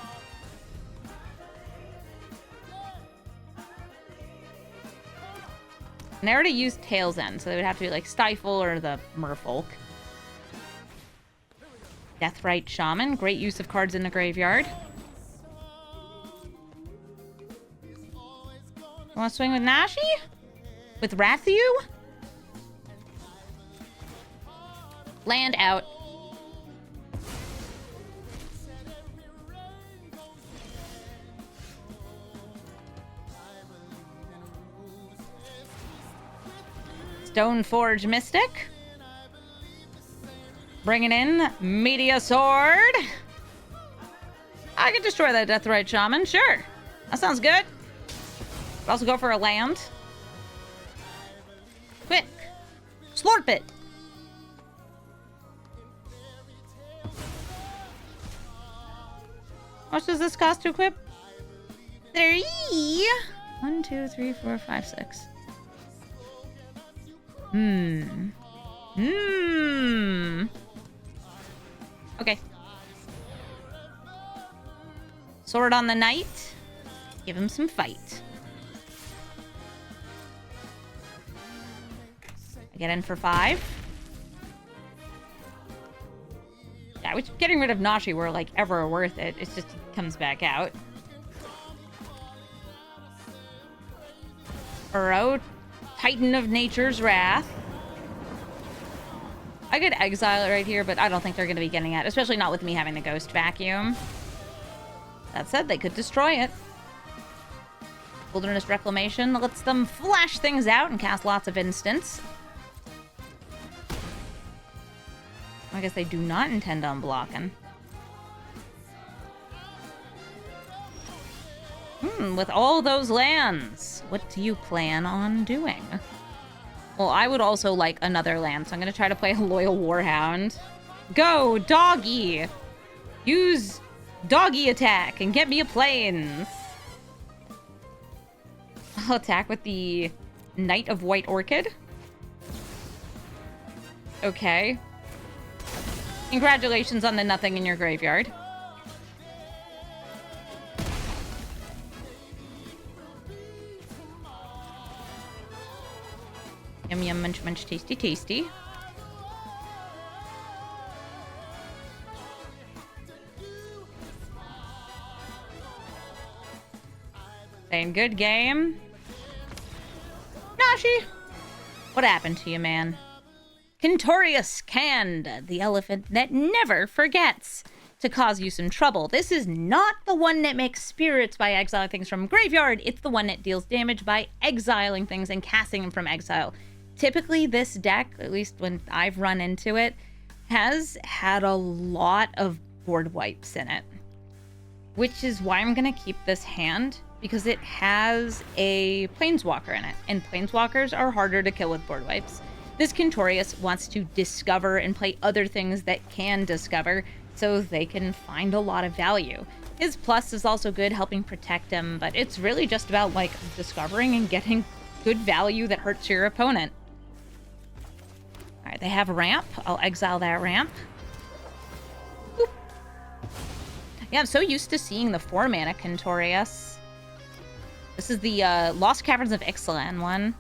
And they already used Tail's End, so they would have to be like Stifle or the Merfolk. Deathrite Shaman. Great use of cards in the graveyard. Want to swing with Nashi? With Rathu? Land out. Stoneforge Mystic. Bringing in Meteor Sword. I could destroy that Deathrite Shaman, sure. That sounds good. Could also go for a land. Quick. Slurp it. How much does this cost to equip? 3. 1, 2, 3, 4, 5, 6. Okay. Sword on the Knight. Give him some fight. I get in for 5. Yeah, which getting rid of Nashi were like ever worth it. It's just he comes back out. Burrow. Titan of Nature's Wrath. I could exile it right here, but I don't think they're going to be getting it, especially not with me having the Ghost Vacuum. That said, they could destroy it. Wilderness Reclamation lets them flash things out and cast lots of instants. I guess they do not intend on blocking. With all those lands, what do you plan on doing? Well, I would also like another land, so I'm going to try to play a Loyal Warhound. Go, doggy! Use doggy attack and get me a plains. I'll attack with the Knight of White Orchid. Okay. Congratulations on the nothing in your graveyard. Yum yum munch munch tasty tasty. Saying good game. Nashi! What happened to you, man? Kentorius Canned, the elephant that never forgets, to cause you some trouble. This is not the one that makes spirits by exiling things from graveyard. It's the one that deals damage by exiling things and casting them from exile. Typically, this deck, at least when I've run into it, has had a lot of board wipes in it. Which is why I'm going to keep this hand, because it has a Planeswalker in it. And Planeswalkers are harder to kill with board wipes. This Kentorius wants to discover and play other things that can discover, so they can find a lot of value. His plus is also good, helping protect him, but it's really just about, like, discovering and getting good value that hurts your opponent. Alright, they have a ramp. I'll exile that ramp. Boop. Yeah, I'm so used to seeing the 4-mana Kentorius. This is the Lost Caverns of Ixalan one.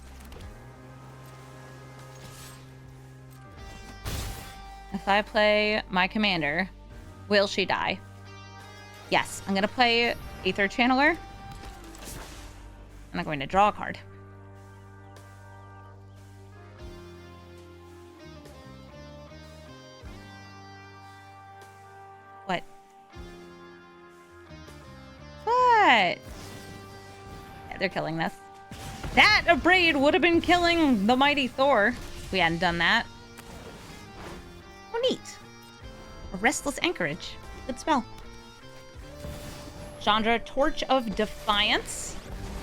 If I play my commander, will she die? Yes, I'm going to play Aether Channeler. And I'm going to draw a card. What? What? Yeah, they're killing this. That Abrade would have been killing the mighty Thor if we hadn't done that. Oh, neat. A Restless Anchorage. Good spell. Chandra, Torch of Defiance.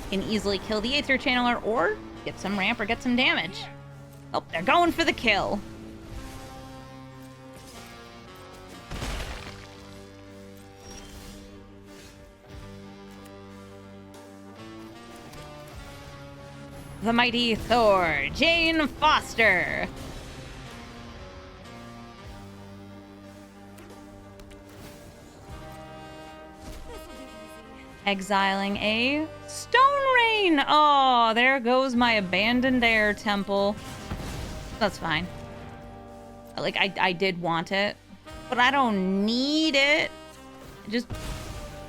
Can easily kill the Aether Channeler or get some ramp or get some damage. Oh, they're going for the kill. The mighty Thor, Jane Foster. Exiling a Stone Rain. Oh, there goes my abandoned air temple. That's fine. Like, I did want it, but I don't need it. I just,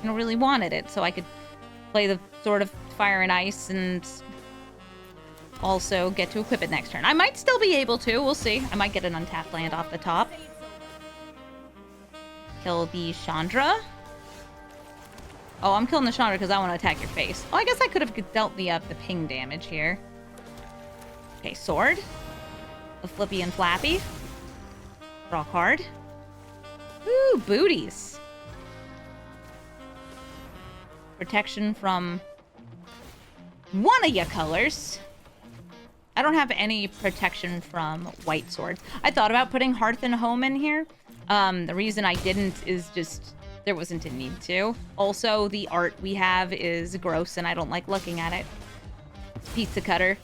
really wanted it so I could play the Sword of Fire and Ice and also get to equip it next turn. I might still be able to. We'll see. I might get an untapped land off the top. Kill the Chandra. Oh, I'm killing the Chandra because I want to attack your face. Oh, I guess I could have dealt the ping damage here. Okay, sword. The flippy and flappy. Draw a card. Ooh, booties. Protection from one of your colors. I don't have any protection from white swords. I thought about putting Hearth and Home in here. The reason I didn't is just there wasn't a need to. Also, the art we have is gross and I don't like looking at it. Pizza cutter.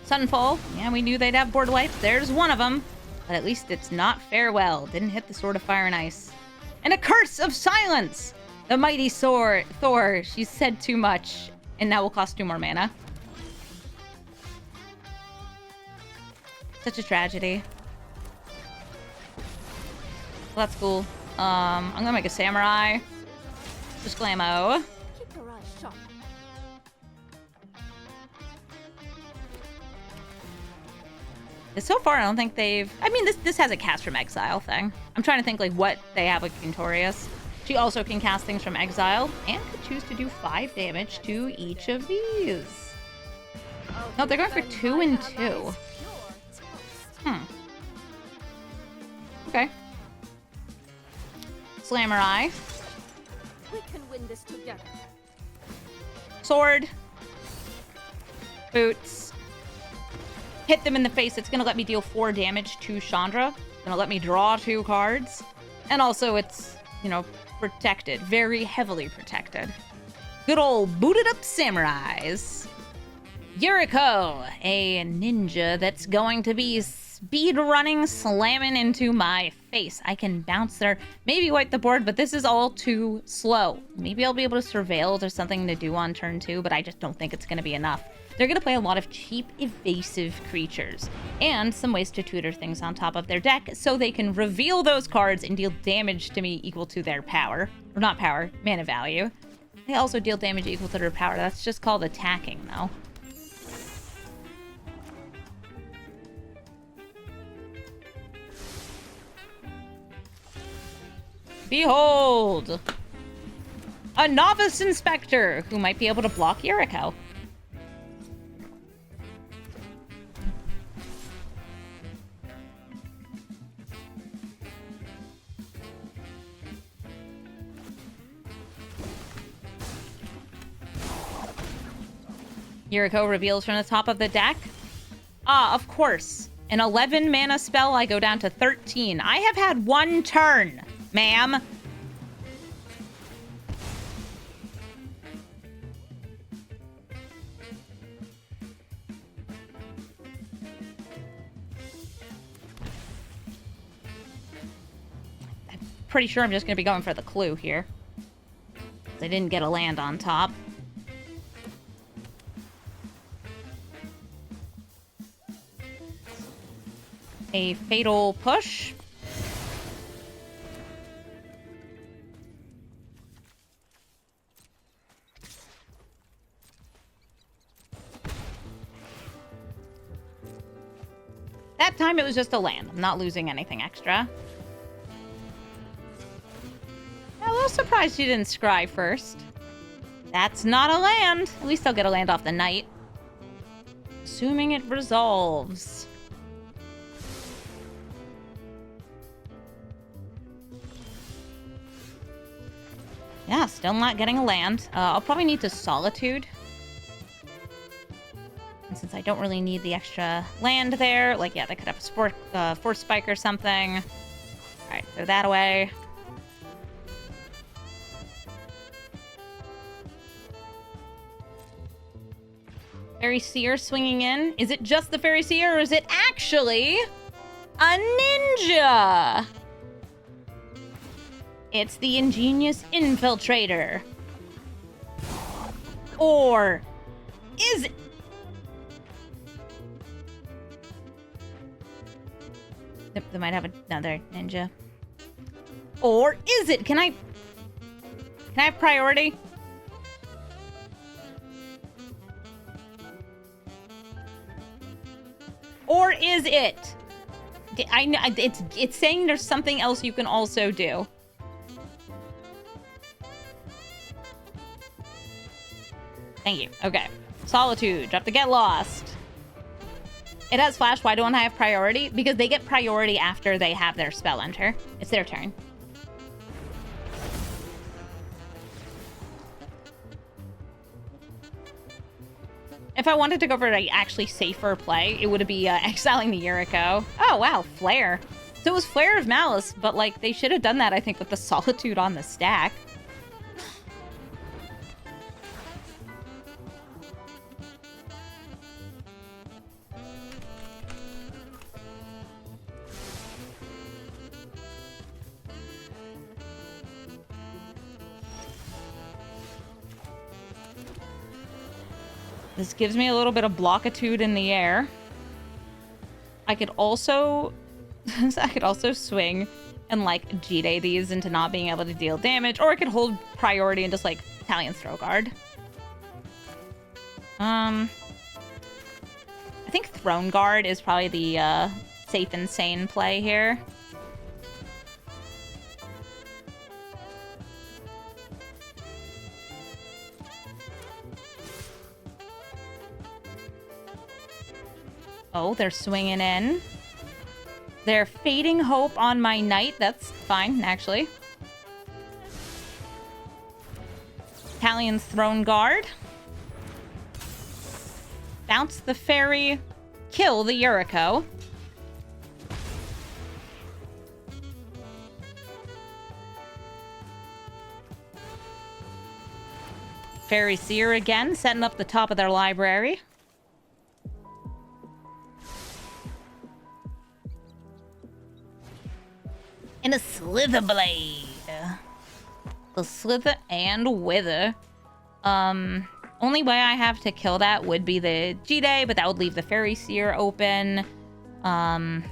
Sunfall. Yeah, we knew they'd have board wipes. There's one of them. But at least it's not farewell. Didn't hit the Sword of Fire and Ice. And a Curse of Silence! The mighty Thor. She's said too much. And now will cost 2 more mana. Such a tragedy. Well, that's cool. I'm gonna make a Samurai. Just Glammo. So far, I don't think they've... I mean, this has a cast from exile thing. I'm trying to think, like, what they have with Quintorius. She also can cast things from exile and could choose to do 5 damage to each of these. No, they're going for 2 and 2. Okay. Slamurai. We can win this together. Sword. Boots. Hit them in the face. It's going to let me deal 4 damage to Chandra. It's going to let me draw 2 cards. And also it's, you know, protected. Very heavily protected. Good old booted up samurais. Yuriko, a ninja that's going to be speed running, slamming into my face. I can bounce there, maybe wipe the board, but this is all too slow. Maybe I'll be able to surveil. There's something to do on turn 2, but I just don't think it's going to be enough. They're going to play a lot of cheap, evasive creatures, and some ways to tutor things on top of their deck so they can reveal those cards and deal damage to me equal to their power. Or not power, mana value. They also deal damage equal to their power. That's just called attacking, though. Behold! A novice inspector who might be able to block Yuriko. Yuriko reveals from the top of the deck. Ah, of course. An 11 mana spell, I go down to 13. I have had 1 turn, ma'am. I'm pretty sure I'm just going to be going for the clue here. I didn't get a land on top. A fatal push. That time it was just a land. I'm not losing anything extra. I'm a little surprised you didn't scry first. That's not a land. At least I'll get a land off the knight. Assuming it resolves. Yeah, still not getting a land. I'll probably need to Solitude. And since I don't really need the extra land there, like, yeah, they could have a Force Spike or something. Alright, throw that away. Fairy Seer swinging in. Is it just the Fairy Seer, or is it actually a ninja? It's the ingenious infiltrator. Or is it? They might have another ninja. Or is it? Can I have priority? Or is it? I know it's saying there's something else you can also do. Thank you. Okay. Solitude. Drop the get lost. It has flash. Why don't I have priority? Because they get priority after they have their spell enter. It's their turn. If I wanted to go for an actually safer play, it would be exiling the Yuriko. Oh, wow. Flare. So it was Flare of Malice, but, like, they should have done that, I think, with the Solitude on the stack. This gives me a little bit of blockitude in the air. I could also swing and like G-Day these into not being able to deal damage, or I could hold priority and just like Italian throw guard. I think Throne Guard is probably the safe and sane play here. Oh, they're swinging in. They're fading hope on my knight. That's fine, actually. Italian's Throne Guard. Bounce the fairy. Kill the Yuriko. Fairy Seer again, setting up the top of their library. And a Slither Blade. The Slither and Wither. Only way I have to kill that would be the G-Day, but that would leave the Fairy Seer open. I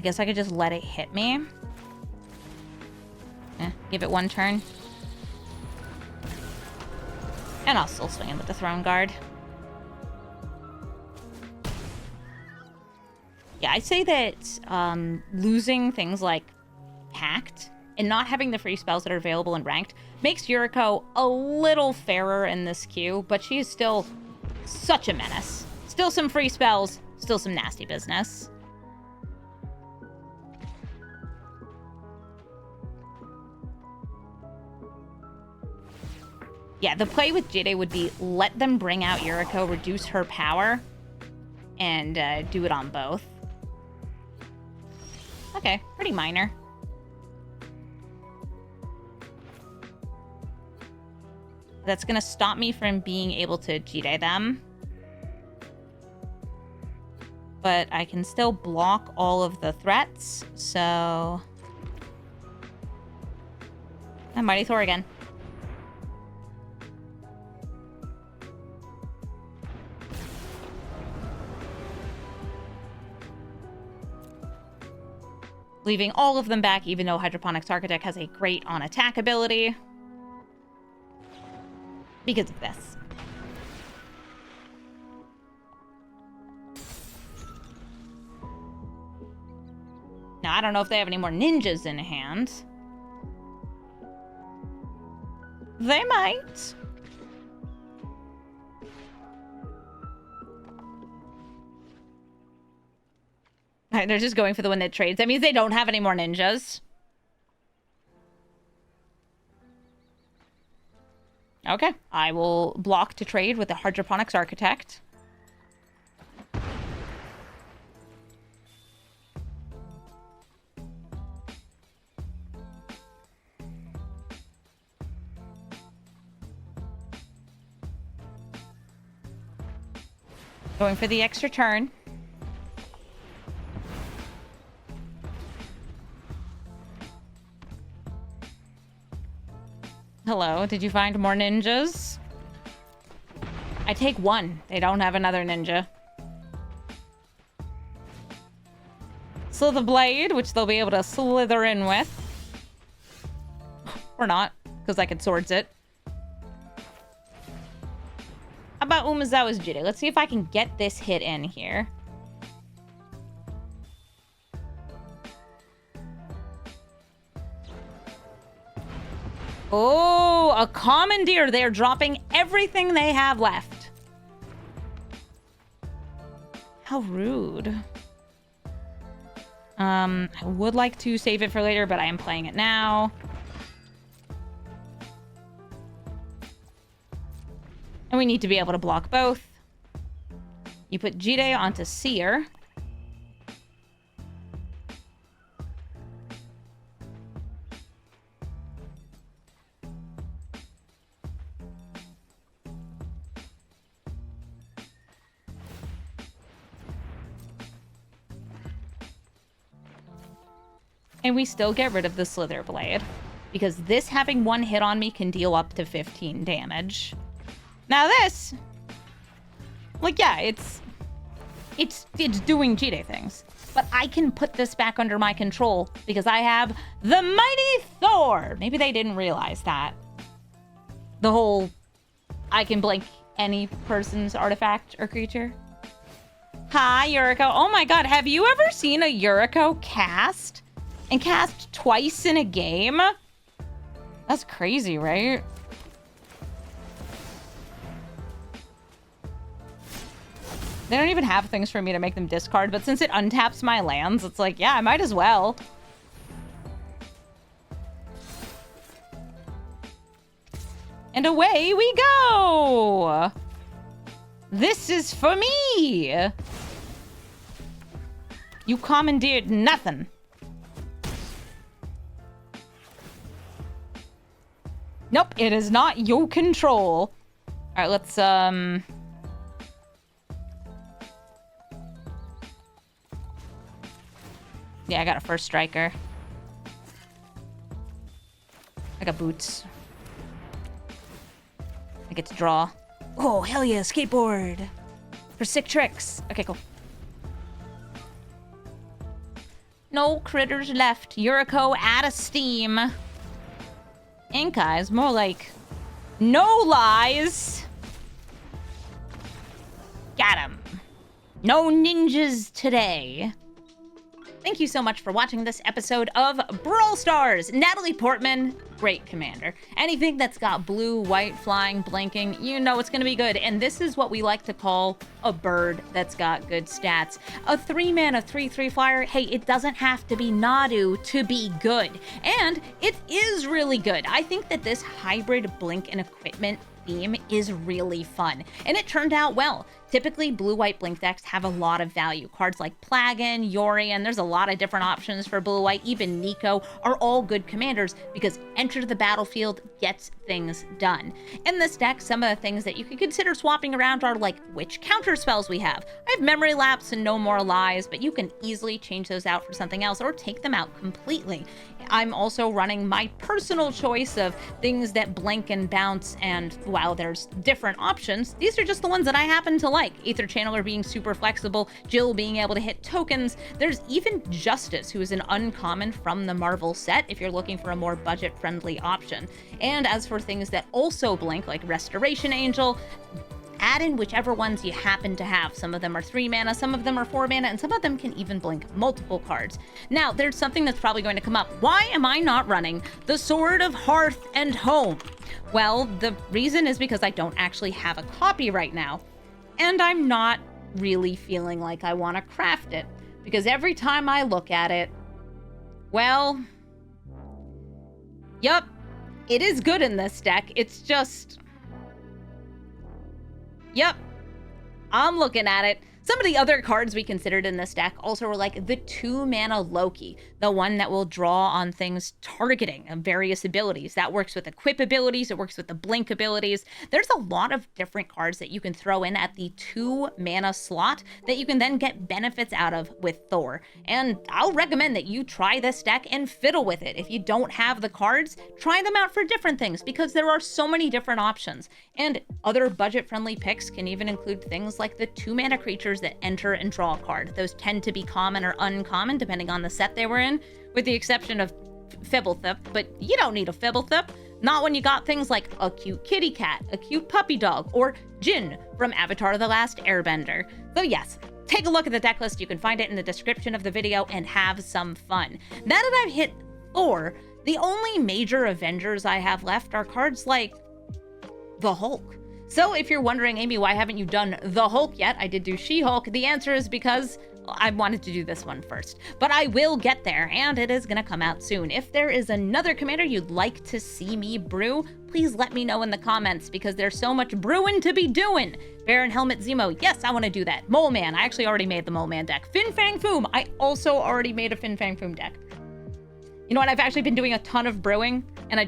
guess I could just let it hit me. Give it one turn. And I'll still swing in with the Throne Guard. Yeah, I'd say that losing things like Pact and not having the free spells that are available in Ranked makes Yuriko a little fairer in this queue, but she is still such a menace. Still some free spells, still some nasty business. Yeah, the play with Jide would be let them bring out Yuriko, reduce her power, and do it on both. Okay, pretty minor. That's going to stop me from being able to Jide them. But I can still block all of the threats, so... And Mighty Thor again. Leaving all of them back, even though Hydroponics Architect has a great on-attack ability. Because of this. Now, I don't know if they have any more ninjas in hand. They might. They're just going for the one that trades. That means they don't have any more ninjas. Okay. I will block to trade with the Hydroponics Architect. Going for the extra turn. Hello, did you find more ninjas? I take one. They don't have another ninja. Slither Blade, which they'll be able to slither in with. Or not, because I can swords it. How about Umezawa's Jide? Let's see if I can get this hit in here. Oh, a commandeer. They're dropping everything they have left. How rude. I would like to save it for later, but I am playing it now. And we need to be able to block both. You put Jide onto Seer. And we still get rid of the Slither Blade, because this having one hit on me can deal up to 15 damage. Now this, like, yeah, it's doing Jide things, but I can put this back under my control because I have the mighty Thor. Maybe they didn't realize that. The whole, I can blink any person's artifact or creature. Hi, Yuriko. Oh my god, have you ever seen a Yuriko cast? And cast twice in a game? That's crazy, right? They don't even have things for me to make them discard, but since it untaps my lands, it's like, yeah, I might as well. And away we go! This is for me! You commandeered nothing. Nope, it is not your control. All right, let's, Yeah, I got a first striker. I got boots. I get to draw. Oh, hell yeah, skateboard. For sick tricks. Okay, cool. No critters left. Yuriko out of steam. Inkai is more like no lies. Got him. No ninjas today. Thank you so much for watching this episode of Brawl Stars. Natalie Portman, great commander. Anything that's got blue, white, flying, blinking, you know it's gonna be good. And this is what we like to call a bird that's got good stats. A 3-mana 3/3 flyer, hey, it doesn't have to be Nadu to be good. And it is really good. I think that this hybrid blink and equipment theme is really fun, and it turned out well. Typically, blue-white blink decks have a lot of value. Cards like Plagan, Yorion, there's a lot of different options for blue-white. Even Nico are all good commanders because enter the battlefield gets things done. In this deck, some of the things that you could consider swapping around are like which counter spells we have. I have Memory Lapse and No More Lies, but you can easily change those out for something else or take them out completely. I'm also running my personal choice of things that blink and bounce, and while there's different options, these are just the ones that I happen to like. Aether Channeler being super flexible, Jill being able to hit tokens. There's even Justice, who is an uncommon from the Marvel set if you're looking for a more budget-friendly option. And as for things that also blink, like Restoration Angel, add in whichever ones you happen to have. Some of them are 3 mana, some of them are 4 mana, and some of them can even blink multiple cards. Now, there's something that's probably going to come up. Why am I not running the Sword of Hearth and Home? Well, the reason is because I don't actually have a copy right now. And I'm not really feeling like I want to craft it. Because every time I look at it, well, yup, it is good in this deck. It's just, yep, I'm looking at it. Some of the other cards we considered in this deck also were like the 2-mana Loki, the one that will draw on things targeting and various abilities. That works with equip abilities, it works with the blink abilities. There's a lot of different cards that you can throw in at the 2-mana slot that you can then get benefits out of with Thor. And I'll recommend that you try this deck and fiddle with it. If you don't have the cards, try them out for different things because there are so many different options. And other budget-friendly picks can even include things like the 2-mana creatures that enter and draw a card. Those tend to be common or uncommon depending on the set they were in, with the exception of Fibblethip, but you don't need a Fibblethip. Not when you got things like a cute kitty cat, a cute puppy dog, or Jin from Avatar: The Last Airbender. So yes, take a look at the deck list. You can find it in the description of the video and have some fun. Now that I've hit Thor, the only major Avengers I have left are cards like the Hulk. So if you're wondering, Amy, why haven't you done the Hulk yet? I did do She-Hulk. The answer is because I wanted to do this one first. But I will get there, and it is going to come out soon. If there is another commander you'd like to see me brew, please let me know in the comments, because there's so much brewing to be doing. Baron Helmet Zemo, yes, I want to do that. Mole Man, I actually already made the Mole Man deck. Fin Fang Foom, I also already made a Fin Fang Foom deck. You know what, I've actually been doing a ton of brewing, and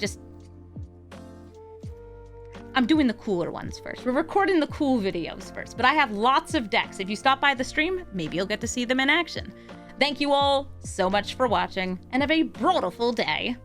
I'm doing the cooler ones first. We're recording the cool videos first, but I have lots of decks. If you stop by the stream, maybe you'll get to see them in action. Thank you all so much for watching, and have a brawlful day.